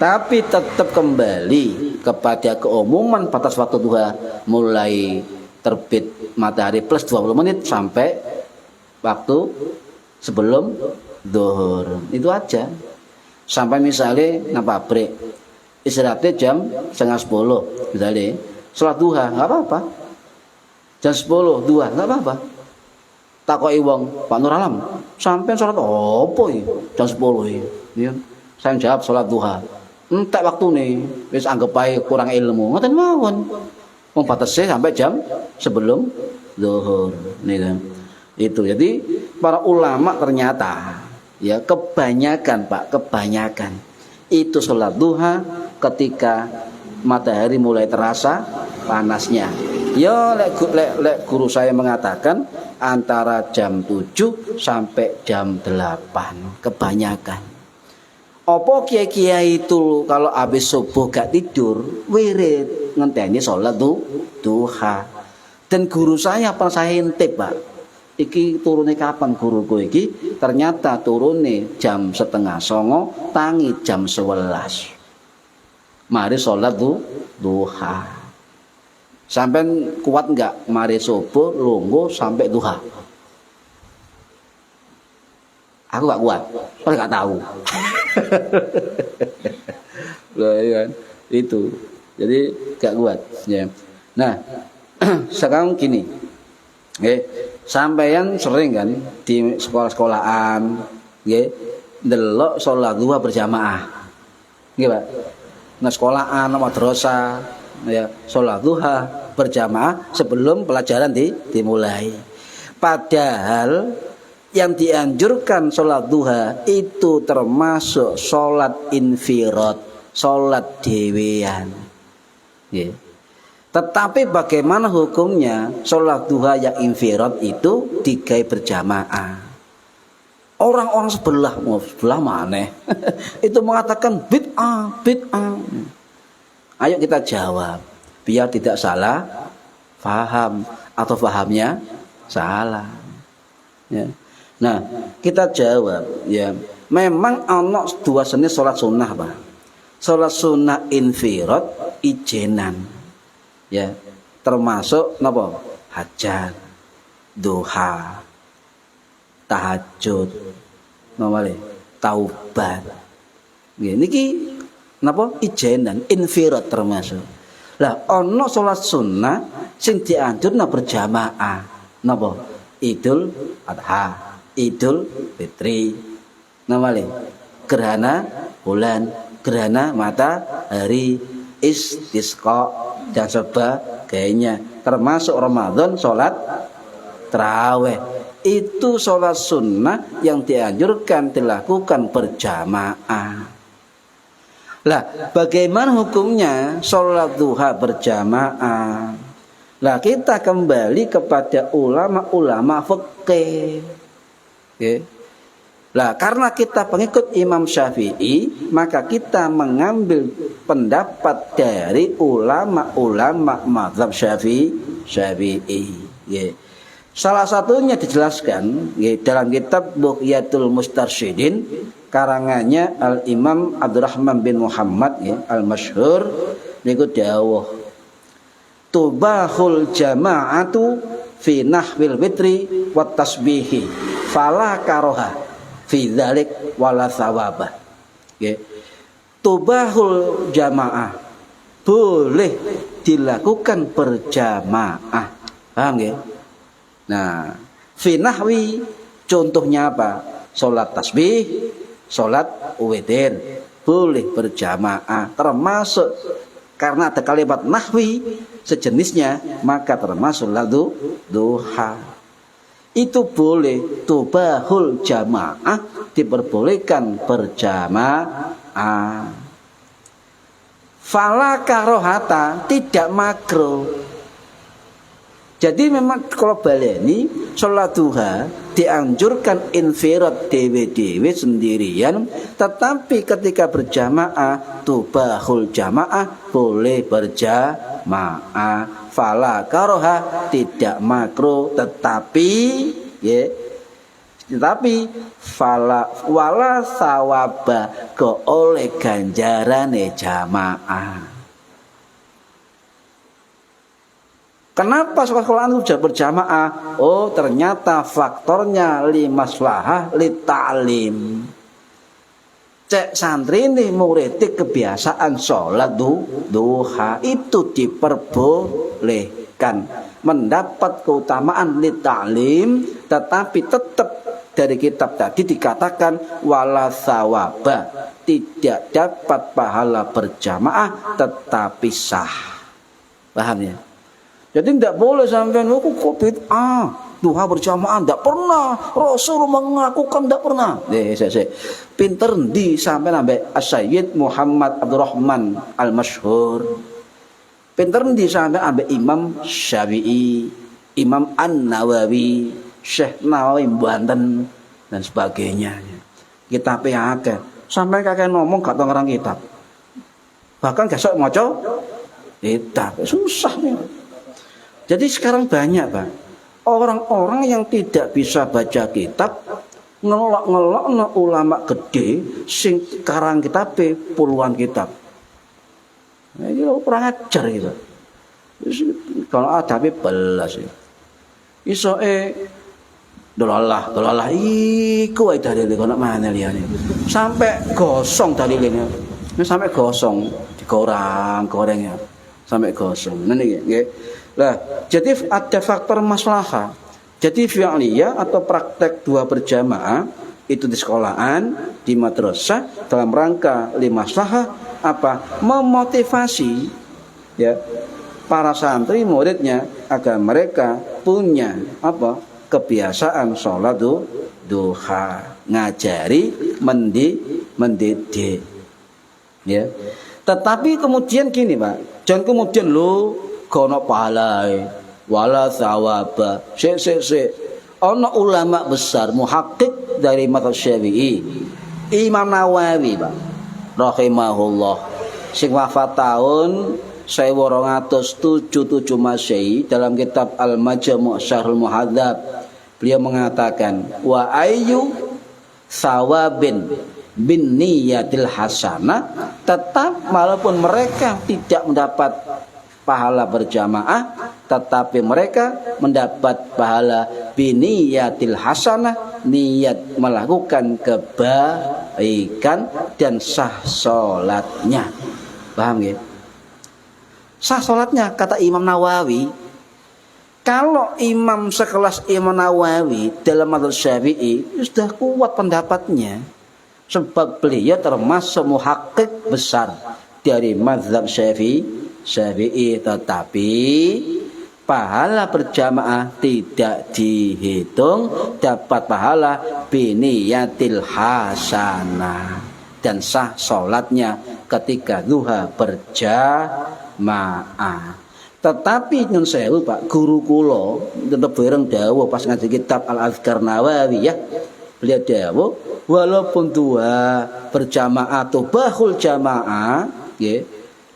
Tapi tetap kembali kepada keumuman batas waktu duha mulai terbit matahari plus 20 menit sampai waktu sebelum zuhur. Itu aja. Sampai misalnya nang pabrik istirahatnya jam 9:30 misalnya sholat duha nggak apa-apa. Jam 10 duha enggak apa-apa. Takoki wong, Pak Nur Alam, sampean salat opo iki? Jam 10 iki. Ya. Saya jawab salat duha. Entek waktune, wis anggap ae kurang ilmu. Ngoten mawon. Wong batese sampai jam sebelum zuhur. Nih, itu. Jadi para ulama ternyata ya kebanyakan itu salat duha ketika matahari mulai terasa panasnya. Ya lek guru saya mengatakan antara jam 7 sampai jam 8 kebanyakan. Apa kiai-kiai itu kalau habis subuh gak tidur wirid ngenteni salat duha. Dan guru saya pas saya intip, Pak. Iki turune kapan guruku iki? Ternyata turune jam 8:30 tangi jam 11. Mari salat duha. Sampai kuat enggak mari subuh lungguh sampai duha? Aku enggak kuat, aku enggak tahu. Loh, iya, itu. Jadi enggak kuat ya. Nah, sekarang gini. Sampeyan sering kan di sekolah-sekolahan nggih ndelok salat duha berjamaah. Nggih, Pak. Nah, sekolahan madrasah ya salat duha berjamaah sebelum pelajaran dimulai. Padahal yang dianjurkan sholat duha itu termasuk sholat infirad, sholat dewean. Yeah. Tetapi bagaimana hukumnya sholat duha yang infirad itu digawe berjamaah? Orang-orang sebelah mana? Itu mengatakan bid'ah. Ayo kita jawab, biar tidak salah paham atau pahamnya salah. Ya. Nah, kita jawab ya. Memang ana dua jenis salat sunnah, Pak. Salat sunnah infirad ijenan. Ya, termasuk napa? Hajat, duha, tahajud, napa taubat. Nggih niki napa ijenan infirad termasuk. Lah ana salat sunnah sing dianjurna berjamaah. Napa? Idul Adha, Idul Fitri. Napa le? Gerhana bulan, gerhana matahari, istisqa dan sebagainya. Termasuk Ramadan salat tarawih. Itu salat sunnah yang dianjurkan dilakukan berjamaah. Lah, bagaimana hukumnya sholat duha berjamaah? Lah, kita kembali kepada ulama-ulama fikih. Okay. Lah, karena kita pengikut Imam Syafi'i, maka kita mengambil pendapat dari ulama-ulama mazhab Syafi'i. Okay. Salah satunya dijelaskan dalam kitab Bughyatul Mustarsyidin karangannya Al-Imam Abdurrahman bin Muhammad al-Masyhur niku dawuh tubahul jama'atu fi nahwil witri wat tasbihi fala karoha fi dzalik wala thawaba. Tubahul jama'ah boleh dilakukan berjamaah. Paham nggih? Nah, fi nahwi contohnya apa? Salat tasbih, salat witir boleh berjamaah, termasuk karena ada kalimat nahwi sejenisnya maka termasuk ladu duha. Itu boleh tubahul jamaah diperbolehkan berjamaah. Fala karohata tidak makruh. Jadi memang kalau baleni sholat duha dianjurkan infirad dewe-dewe sendirian, tetapi ketika berjamaah tubahul jamaah boleh berjamaah. Fala karoha tidak makruh, tetapi fala wala sawaba go oleh ganjarane jamaah. Kenapa sekolah itu berjamaah? Oh, ternyata faktornya li maslahah li ta'lim. Cek santri ini murid kebiasaan sholat duha itu diperbolehkan. mendapat keutamaan li ta'lim, tetapi tetap dari kitab tadi dikatakan wala sawaba, tidak dapat pahala berjamaah tetapi sah. Paham ya? Jadi tidak boleh sampean kok bid'ah duha berjamaah, tidak pernah Rasul mengakukan, tidak pernah. Pinter di sampai nambah Sayyid Muhammad Abdurrahman Al-Masyhur, pinter di sampai nambah Imam Syafi'i, Imam An-Nawawi, Syekh Nawawi Banten dan sebagainya. Kitab akeh sampai kakek ngomong gak tau ngarang kitab, bahkan gak sok maca kitab, susah nih. Jadi sekarang banyak Pak orang-orang yang tidak bisa baca kitab, ngelok ulama gede sing karang kitab puluhan kitab. Nah, ini kurang ajar gitu. Kalau ada belas ya. Dolalah iku wae dalile kono mana liyane. Sampai gosong dalile. Sampai gosong digoreng ya. Sampai gosong. Nah nggih. Lah, jadi ada faktor maslahah. Jadi fi'liyah atau praktek dua berjamaah itu di sekolahan, di madrasah dalam rangka limaslahah apa? Memotivasi ya para santri muridnya agar mereka punya apa? Kebiasaan sholat duha, ngajari, mendidik. Ya. Tetapi kemudian gini, Pak. Jangan kemudian kono pahalai wala sawaba ono ulama besar muhakkik dari mazhab Syafi'i Imam Nawawi Pak rahimahullah sing wafat tahun 1277 Masehi dalam kitab Al-Majmu' Syarhul Muhadzab beliau mengatakan wa ayyu sawabin bin niyatil hasanah, tetap walaupun mereka tidak mendapat pahala berjamaah, tetapi mereka mendapat pahala biniyatil hasanah, niat melakukan kebaikan dan sah sholatnya. Paham ya? Sah sholatnya kata Imam Nawawi. Kalau imam sekelas Imam Nawawi dalam mazhab Syafi'i sudah kuat pendapatnya, sebab beliau termasuk muhakkik besar dari mazhab Syafi'i, tetapi pahala berjamaah tidak dihitung, dapat pahala biniyatil hasanah dan sah sholatnya ketika duha berjamaah. Tetapi nyun sewu Pak, guru kula tetep bareng dawuh pas ngaji kitab Al-Azkar Nawawi ya. Beliau dawuh walaupun duha berjamaah atau bahul jamaah ya,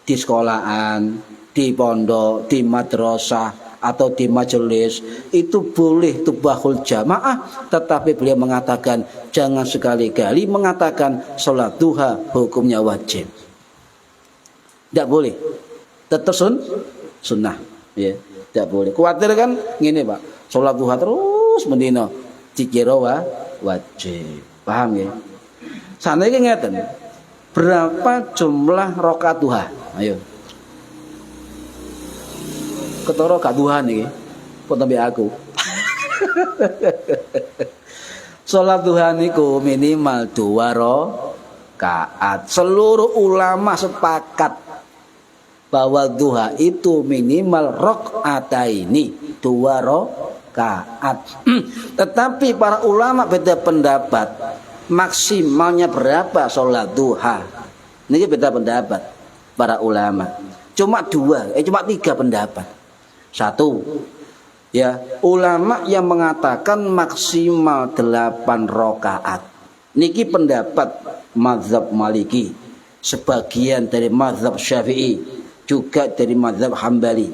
di sekolahan, di pondok, di madrasah atau di majelis itu boleh tubahul jamaah, tetapi beliau mengatakan jangan sekali-kali mengatakan sholat duha hukumnya wajib. Tidak boleh. Tetap sunnah, ya, tidak boleh. Khawatir kan gini Pak, sholat duha terus mendino dikira wajib. Paham ya? Saniki ngeten. Berapa jumlah rakaat duha? Ayo. Ketara gak duha niki. Foto mbek aku. Salat duha niku minimal 2 rakaat. Seluruh ulama sepakat bahwa duha itu minimal rakaataini, 2 rakaat. Tetapi para ulama beda pendapat. Maksimalnya berapa sholat duha? Ini beda pendapat para ulama. Cuma 3 pendapat. Satu, ya ulama yang mengatakan maksimal 8 rakaat. Niki pendapat mazhab Maliki, sebagian dari mazhab Syafi'i, juga dari mazhab Hambali.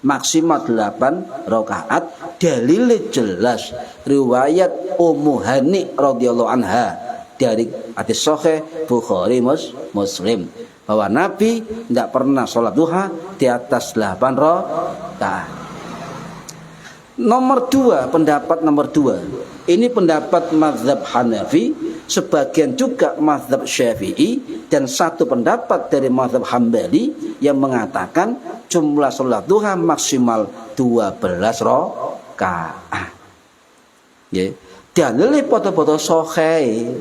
Maksimal 8 rakaat. Dalilnya jelas riwayat Ummu Hani radhiyallahu anha dari hadis sahih Bukhari Muslim bahwa Nabi tidak pernah sholat duha di atas 8 rakaat. Pendapat nomor 2 ini pendapat mazhab Hanafi, sebagian juga mazhab Syafi'i, dan satu pendapat dari mazhab Hambali yang mengatakan jumlah sholat duha maksimal 12 rakaat. Ya, dalile foto-foto sahih.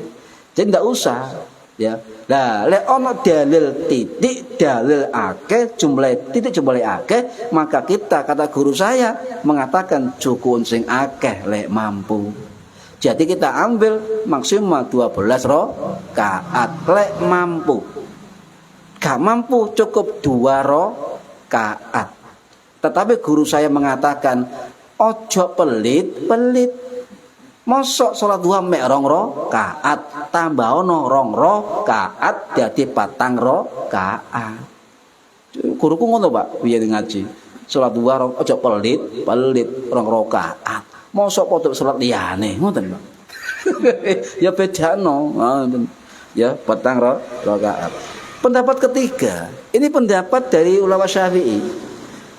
Jadi tidak usah, ya. Nah, lek ono dalil titik, dalil akeh, jumlah titik jumlah akeh, maka kita, kata guru saya, mengatakan cukup sing akeh lek mampu. Jadi kita ambil maksimal 12 rakaat lek mampu. Gak mampu cukup 2 rakaat. Tetapi guru saya mengatakan ojo pelit. Mosok salat duha mek 2 rakaat, tambah ono 2 rakaat dadi 4 rakaat. Guruku ngono, Pak, biyen ngaji. Salat duha ojo pelit 2 rakaat. Mosok padha salat liyane, ngoten, Pak. Ya bedano, ya 4 rakaat. Pendapat ketiga, ini pendapat dari ulama Syafi'i.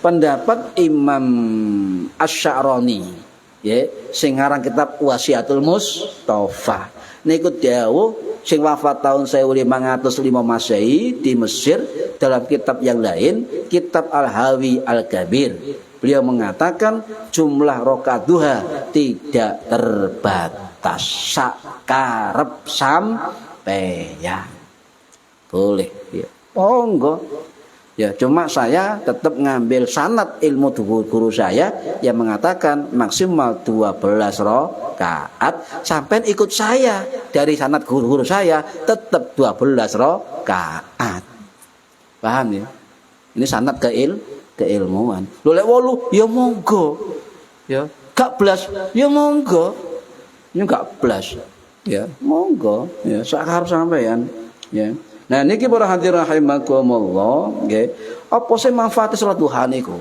Pendapat Imam Asy-Sya'rani. Ya, sing aran kitab Wasiatul Mustafa. Niku dawuh sing wafat tahun 1505 Masehi di Mesir, dalam kitab yang lain, kitab Al-Hawi Al-Kabir. Beliau mengatakan jumlah rakaat duha tidak terbatas, sakarep sampeyan. Boleh, ya. Monggo. Ya, cuma saya tetap ngambil sanad ilmu guru saya yang mengatakan maksimal 12 rakaat. Sampai ikut saya dari sanad guru saya tetap 12 rakaat. Paham ya? Ini sanad keilmuan. Lho lek 8 ya monggo. Ya, gak blas ya monggo. Ya gak blas. Ya, monggo. Ya, sak arep sampean. Ya. Nah niki para hadirin rahimakumullah, nggih. Apa sih manfaat salat duha niku?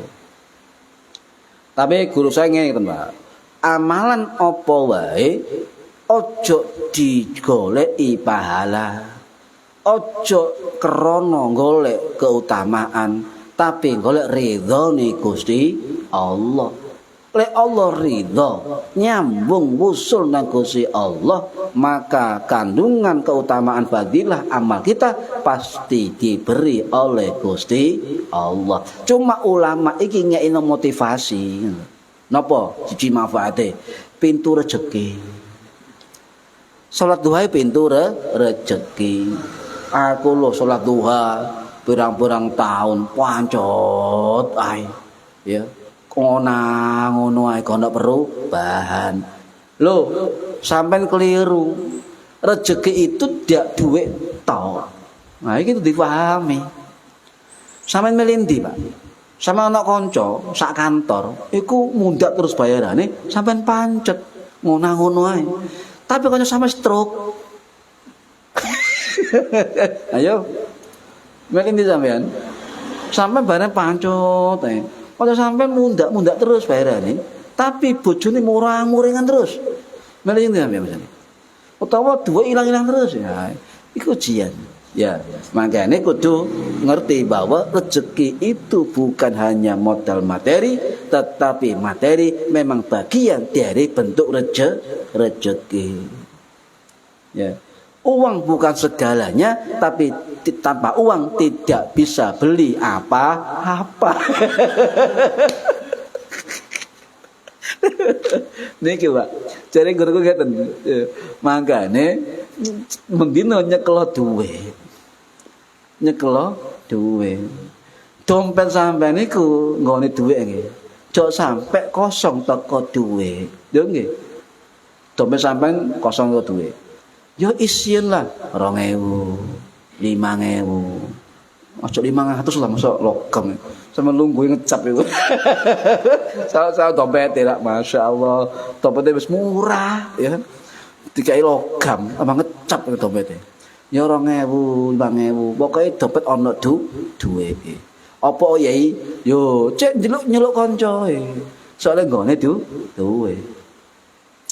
Tapi guru saya ngene, Pak. Amalan apa wae ojo digoleki pahala. Ojo krana golek keutamaan, tapi golek ridhone Gusti Allah. Lek Allah ridho, nyambung wusul nang Gusti Allah, maka kandungan keutamaan fadilah amal kita pasti diberi oleh Gusti Allah. Cuma ulama iki ngekno motivasi. Napa? Siji manfaate pintu rezeki. Salat duha pintu rezeki. Aku lho salat duha pirang-pirang tahun pancot ae. Ya. Ngono ae kono perubahan. Loh, sampean keliru. Rezeki itu tidak duit tok. Nah, iki kudu dipahami. Sampean milih ndi, Pak? Sama ana kanca sak kantor, iku mundhak terus bayarane, sampean pancet. Ngono ae. Tapi kanca sampe stroke. Ayo. Milih ndi sampean? Sampean bareng pancot ae. Kalau sampai mundak terus bayarane, tapi bojone murah-muringan terus. Milih ndi sampeyan misalnya. Utawa duwe ilang-ilang terus ya. Iku ujian. Ya, makanya kudu ngerti bahwa rezeki itu bukan hanya modal materi, tetapi materi memang bagian dari bentuk rezeki. Ya. Uang bukan segalanya, tapi tanpa uang tidak bisa beli apa-apa. Niki, Pak. Jare guruku ngeten. Mangkane mendino nyekelo duit. Dompet sampean niku nggone duit nggih. Jok sampe kosong teko duit. Yo nggih. Dompet sampean kosong teko duit. Yo isian lah 2.000, 5.000. Ojo 500 lah masuk logam. Sama lungguh ngecap itu. Salah dompet tidak, masya Allah. Dompetnya wis murah, ya. Dikai logam, apa ngecap itu dompetnya. Ya 2.000, 5.000. Pokoknya dompet ono duwe. Apa yai? Yo cek nyeluk kanca. Soalnya nggone duwe.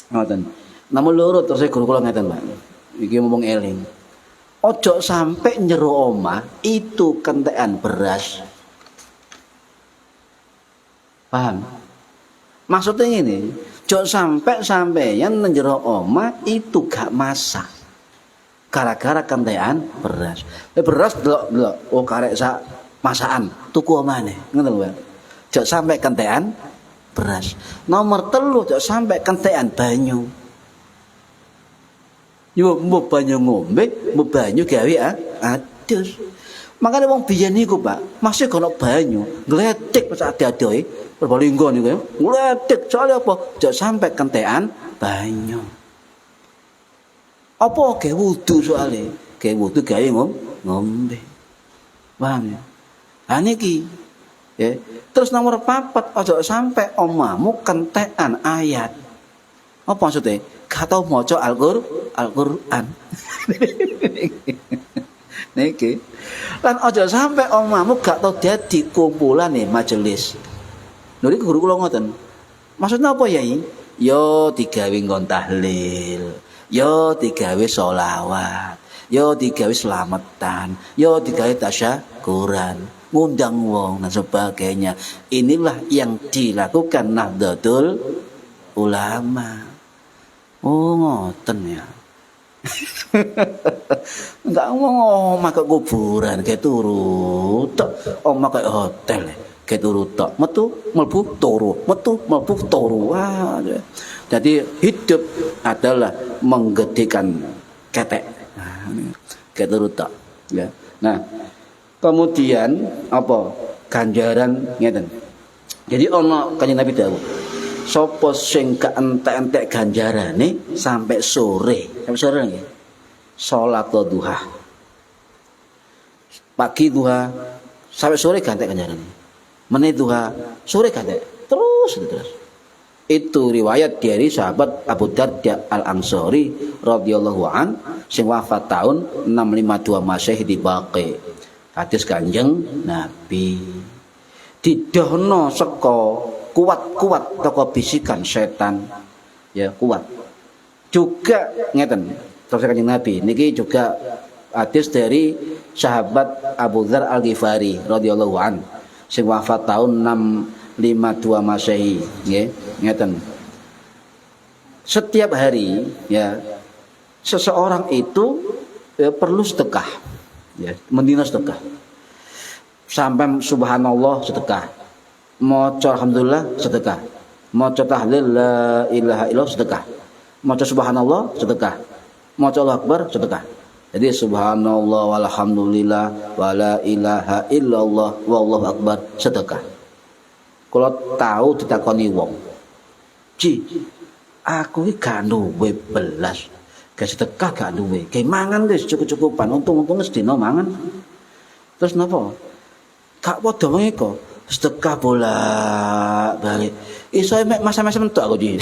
Ngoten. Namun lurut terus guru kula ngeten, Pak. Iki ngomong eling. Ojo sampai njero omah itu kentekan beras. Paham? Maksudnya ini, ojo sampai yang njero omah itu gak masak. Gara-gara kentekan beras. Beras delok oh karek sak masakan tuku omane. Ngoten lho. Jok sampai kentekan beras. Nomor 3 jok sampai kentekan banyu. Yo mbok banyu ngombe, mbok banyu gawe adus. Makane wong biyen niku, Pak, masih kono banyu, gletik pas ade-adoe, Probolinggo niku ya. Gletik soalnya apa? Jok sampai kentekan banyu. Apa ge wudu soalnya? Ge wudu gawe ngombe. Paham ya? Lah niki ya. Terus nomor 4 aja sampai omamu kentekan ayat. Apa maksudnya? Gak tau maca Al-Qur'an. Niki. Lan aja sampai omamu gak tau dadi kumpulan majelis. Lho iki guru kula ngoten. Maksudnya apa Yai? Yo digawe nggon tahlil. Yo digawe sholawat, yo digawe selamatan, yo digawe tasyakuran, ngundang wong dan sebagainya. Inilah yang dilakukan Nahdlatul Ulama. Oh ngoten ya. Enggak ngomong ke kuburan, kayak turu tok, omah kayak hotel, kayak turu tok, metu mlebu turu. Wah. Jadi hidup adalah menggedikan ketek. Kayak turu tok, ya. Nah, kemudian apa? Ganjaran ngeten. Jadi ana Kanjeng Nabi dawuh, sapa sing keentek-entek ganjarane sampai sore nggih. Salat duha. Pagi duha sampai sore gantek ganjarane. Menit duha, sore gantek. Terus. Itu riwayat dari sahabat Abu Darda Al-Ansari radhiyallahu an sing wafat tahun 652 Masehi di Baqi. Hadis Kanjeng Nabi. Didohno saka kuat-kuat toko bisikan setan. Ya, kuat. Juga ngeten, terus Kanjeng Nabi niki juga hadis dari sahabat Abu Dzar Al-Ghifari radhiyallahu an sing wafat tahun 652 Masehi, nggih. Ngeten. Setiap hari ya seseorang itu perlu sedekah. Ya, mendina sedekah. Sampai subhanallah sedekah. Maca alhamdulillah sedekah. Maca tahlil la ilaha illallah sedekah. Maca subhanallah sedekah. Maca Allahu akbar sedekah. Jadi subhanallah walhamdulillah wala ilaha illallah wallahu akbar sedekah. Kalau tahu ditakoni wong, Ji, aku iki gak duwe belas. Gak sedekah gak duwe. Kayak mangan wis cukup-cukupan, untung-untung sedina mangan. Terus napa? Gak padha wae kok. Sedekah bolak-balik. Iso mek masa-masa mentok aku Ji.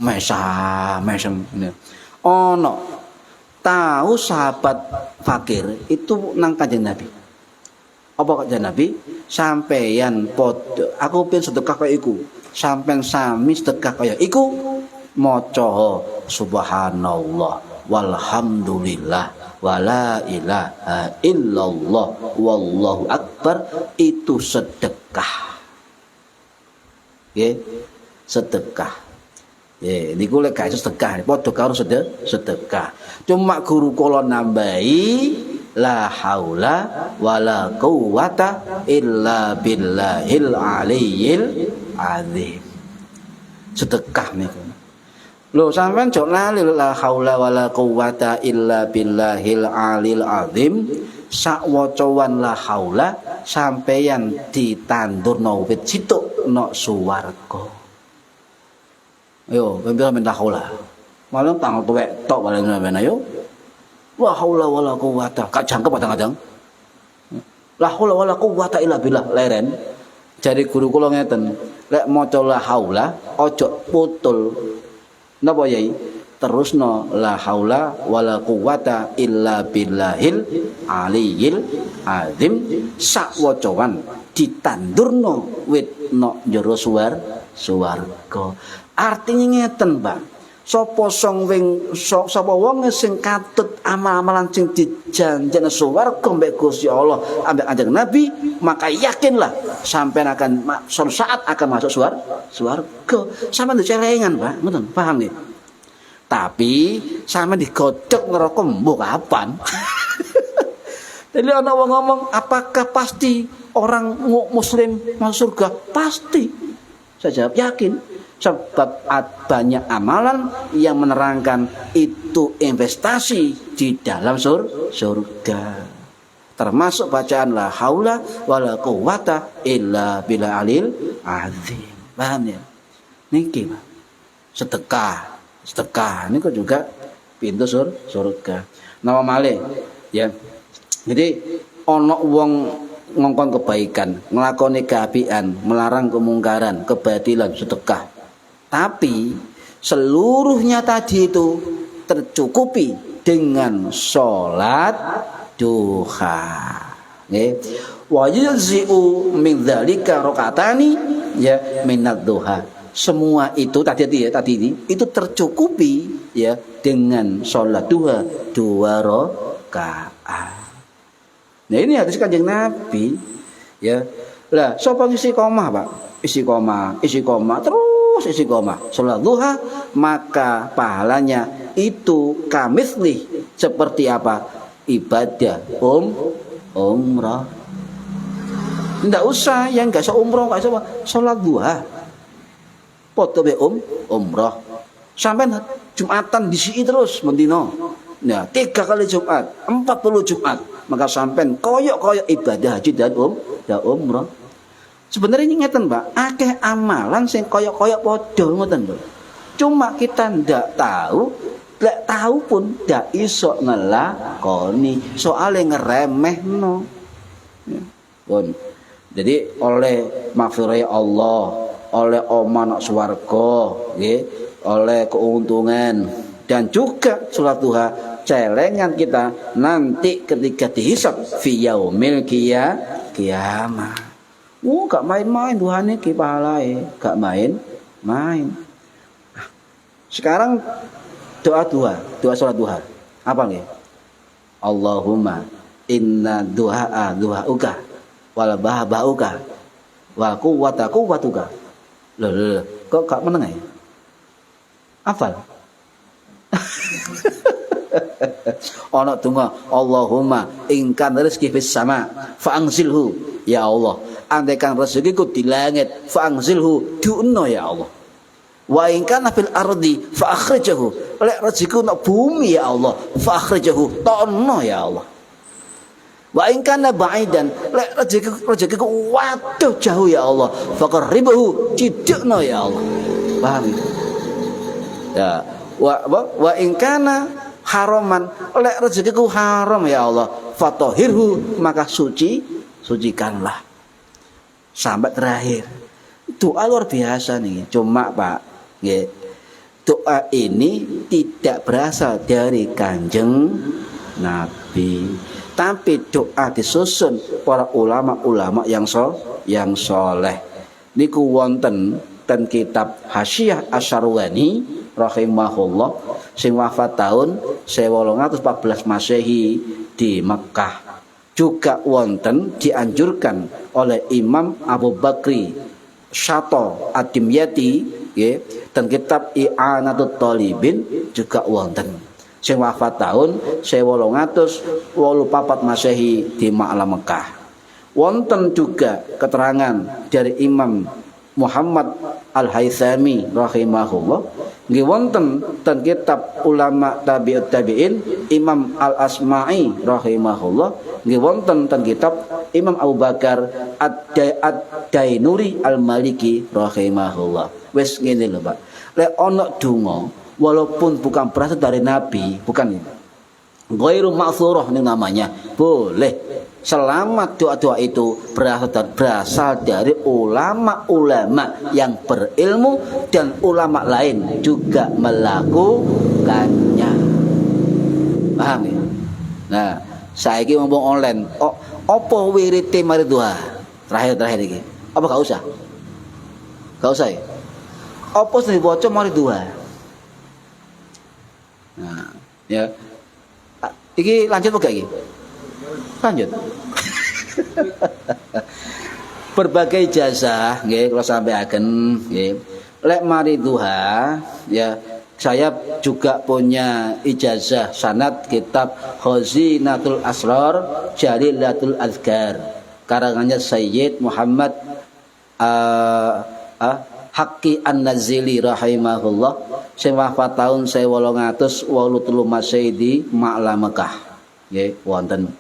Mesam. Ono tahu sahabat fakir itu nang Kanjeng Nabi. Apa Kanjeng Nabi? Sampeyan padha aku pengen sedekah kaya iku. Sampeyan sami sedekah kaya iku maca subhanallah walhamdulillah wala ilaha illallah wallahu akbar itu sedekah. Nggih, sedekah. Ya, niku lek gak sedekah, padha karo sedekah. Cuma guru kula nambahi la haula wala quwata illa billahil aliyyil azim. Sedekah niku. Lho sampean jok lali la haula wala quwata illa billahil alil azim. Sak wacawan la haula sampeyan ditandurno wit situk nok suwarga. Ayo, pembela minta haula. Malam tanggal tuwek tok paling sampeyan ayo. La haula wala quwata. Gak jangkep kadang-kadang. La haula wala quwata illa billah leren. Jadi guru kula ngeten, lek maca la haula ojo putul. Napa Yai? Terusno la haula wala quwata illa billahil aliyyil azim sak wacawan ditandurno wit nok jero swarga. Artinya ngeten, Pak. Sapa wong sing katut amal-amalan sing dijanjeni swarga mbek Gusti Allah ambek Kanjeng Nabi, maka yakinlah sampean akan suatu saat akan masuk swarga. Sampeyan dicelengan, Pak. Ngoten, paham nggih? Tapi sampe digodhog neraka mbok kapan? Jadi ana wong ngomong, apakah pasti orang muslim masuk surga? Pasti. Saya jawab yakin. Sebab banyak amalan yang menerangkan itu investasi di dalam surga. Termasuk bacaan la haula wala quwata illa billah alil azim. Paham ya? Niki Pak. Sedekah niku juga pintu surga. Nama malih ya. Jadi ana wong ngongkon kebaikan, nglakoni keapian, melarang kemungkaran, kebatilan, sedekah. Tapi seluruhnya tadi itu tercukupi dengan sholat duha. Nggih. Wa yajzi'u min dzalika rakaatani ya minad duha. Semua itu tadi itu tercukupi ya dengan sholat duha 2 rakaat. Nah ini hadis Kanjeng Nabi ya. Lah sapa istiqomah Pak? Istiqomah terus istiqomah sholat duha, maka pahalanya itu kamitsli seperti apa? Ibadah umrah. Ndak usah yang enggak umrah, enggak usah sholat duha. Foto be umrah. Sampai Jumatan disi terus mendino. Nah, 3 kali Jumat, 40 Jumat, maka sampean koyok-koyok ibadah haji dan umrah. Sebenarnya ini ngeten, Pak, akeh amalan sing koyok-koyok padha ngoten, Pak. Cuma kita ndak tahu, lek tahu pun ndak iso ngelakoni, soalnya ngeremehno. Ya, pun. Jadi oleh maghfirah Allah, oleh oman swarga, nggih, oleh keuntungan dan juga sholat duha celengan kita nanti ketika dihisab fi yaumil qiyamah. Gak main-main duha niki pahalae, gak main-main. Sekarang doa sholat duha. Apa nggih? Allahumma inna duhauka wal bahbauka wa quwwatuka. Loh, kok gak meneng ya? Hafal? Ana donga Allahumma in kana rezeki fis sama fa anzilhu ya Allah, andaikan rezekiku di langit fa anzilhu diunno ya Allah, wa in kana fil ardi fa akhrijahu, lek rezekiku nak bumi ya Allah fa akhrijahu ta'anno ya Allah, wa in kana ba'idan, lek rezekiku waduh jauh ya Allah fa qarribahu cidekno ya Allah. Paham ya? Wa in kana haraman, lek rezekiku haram ya Allah fatahirhu, maka sucikanlah. Sampai terakhir doa luar biasa nih. Cuma Pak nggih, doa ini tidak berasal dari Kanjeng Nabi, tapi doa disusun para ulama-ulama yang soleh. Niku wonten ten kitab Hasyiah Asyarwani rahimahullah sing wafat tahun 1814 Masehi di Mekah. Juga wonten dianjurkan oleh Imam Abu Bakri Syato Ad-Dimyati nggih ten kitab I'anatut Thalibin juga wonten sing wafat tahun 1884 Masehi di Ma'la Mekah. Wonten juga keterangan dari Imam Muhammad Al-Haythami rahimahullah nggih wonten ten kitab ulama tabi'ut tabi'in Imam Al-Asma'i rahimahullah nggih wonten ten kitab Imam Abu Bakar Ad-Dainuri Al-Maliki rahimahullah. Wis ngene lho Pak, lek ana donga walaupun bukan berasal dari Nabi, bukan ini ghairu ma'thurah ini namanya, boleh selama doa-doa itu berasal dari ulama-ulama yang berilmu dan ulama lain juga melakukannya. Paham ya? Nah, saiki ngomong online, apa wirite mari doa? Terakhir iki. Apa gak usah? Gak usah ya? Apa sing dibaca mari doa? Nah, ya. Iki lanjut apa gak iki? Lanjut. Berbagai jasa nggih kula sampaiaken nggih. Lek mari duha ya Saya juga punya ijazah sanad kitab Khazinatul Asrar Jalilatul Azkar karangannya Sayyid Muhammad Haqqi An-Nazili rahimahullah sing wafat taun 1883 Masehi di Ma'la Mekah. Nggih, wonten.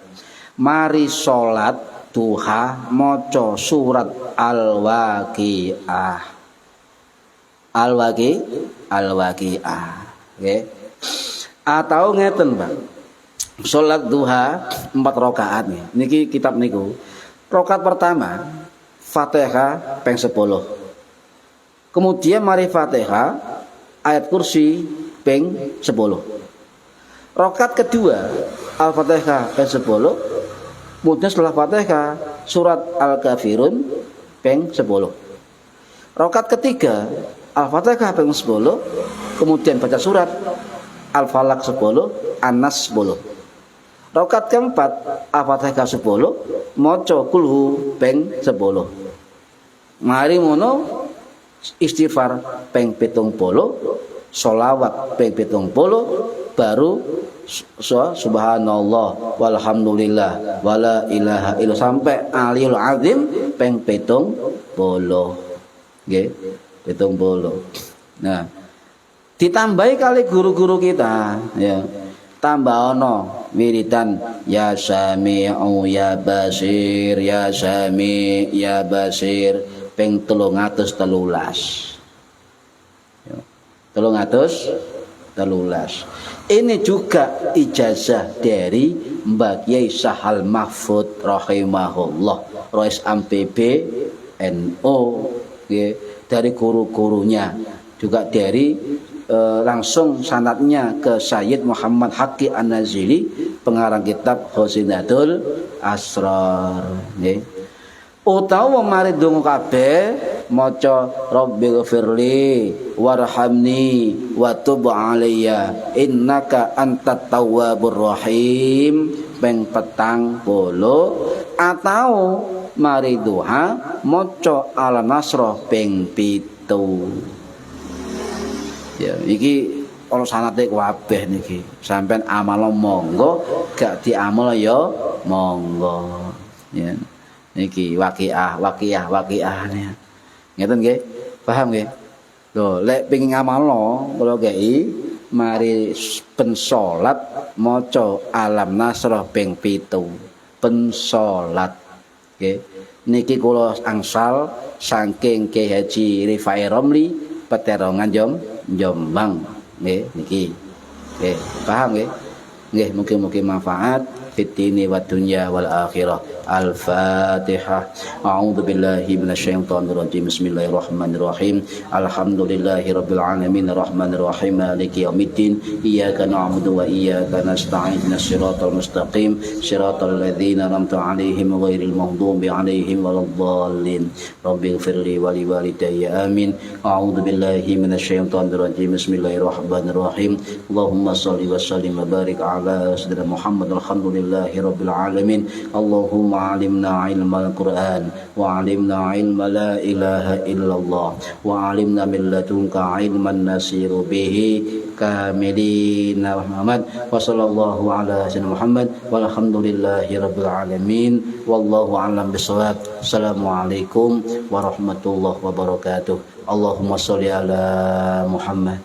Mari salat duha maca surat Al-Waqiah. Al-Waqiah. Nggih. Atau ngeten, Pak. Salat duha 4 rakaat niki kitab niku. Rakaat pertama Fatihah ping 10. Kemudian mari Fatihah ayat kursi ping 10. Rakaat kedua Al-Fatihah ping 10. Kemudian setelah Fatihah surat Al-Kafirun ping 10. Rakaat ketiga Al-Fatihah ping 10. Kemudian baca surat Al-Falaq 10, An-Nas 10. Rakaat keempat Al-Fatihah 10, maca kulhu ping 10. Mari ngono istighfar ping 70, sholawat ping 70, baru subhanallah walhamdulillah wala ilaha illallah sampai aliyul azim ping 70. Nggih, 70. Nah, ditambahi kali guru-guru kita ya. Tambah ono wiridan ya Sami'u ya Basir ya Sami ya Basir ping 313. Ya. 313. Ini juga ijazah dari Mbak Kiai Sahal Mahfud rahimahullah, Rais MPB NU, ya, dari guru-gurunya, juga dari langsung sanadnya ke Sayyid Muhammad Haqqi An-Nazili pengarang kitab Khazinatul Asrar. Nggih. Utawa mari donga kabeh maca Rabbighfirli warhamni wa tub alayya innaka antat tawwabur rahim ping 40, atau mari duha maca Al-Nasr ping 7. Ya, iki ana sanate kabeh niki. Sampeyan amal monggo, gak diamal ya monggo. Ya. Niki waqiah ya. Ngeten nggih? Paham nggih? Lho, lek pengin ngamalno kula kei mari ben salat maca Alam Nasr ping 7. Ben salat. Nggih. Niki kula angsal saking Ki Haji Rifai Romli Peterongan Jombang nggih niki. Nggih, paham nggih? Nggih, mugi-mugi manfaat fitini wa dunya wal akhirah. Al-Fatihah. A'udzu billahi minasyaitonir rajim. Bismillahirrahmanirrahim. Alhamdulillahirabbil alamin arrahmanir rahim maliki yaumiddin. Iyyaka na'budu wa iyyaka nasta'in. Ihdinas siratal mustaqim. Siratal ladzina an'amta 'alaihim ghairil maghdubi 'alaihim waladdallin. Rabbighfirli wa liwalidayya amin. A'udzu billahi minasyaitonir rajim. Bismillahirrahmanirrahim. Allahumma shalli wa sallim wa barik ala sayyidina Muhammad. Alhamdulillahirabbil alamin. Allahumma علمنا علم القرآن وعلمنا علم لا إله إلا الله وعلمنا من لدنك علما نسير به كاملين محمد وصلى الله على سيدنا محمد والحمد لله رب العالمين والله أعلم بالصواب. السلام عليكم ورحمة الله وبركاته. اللهم صل على محمد.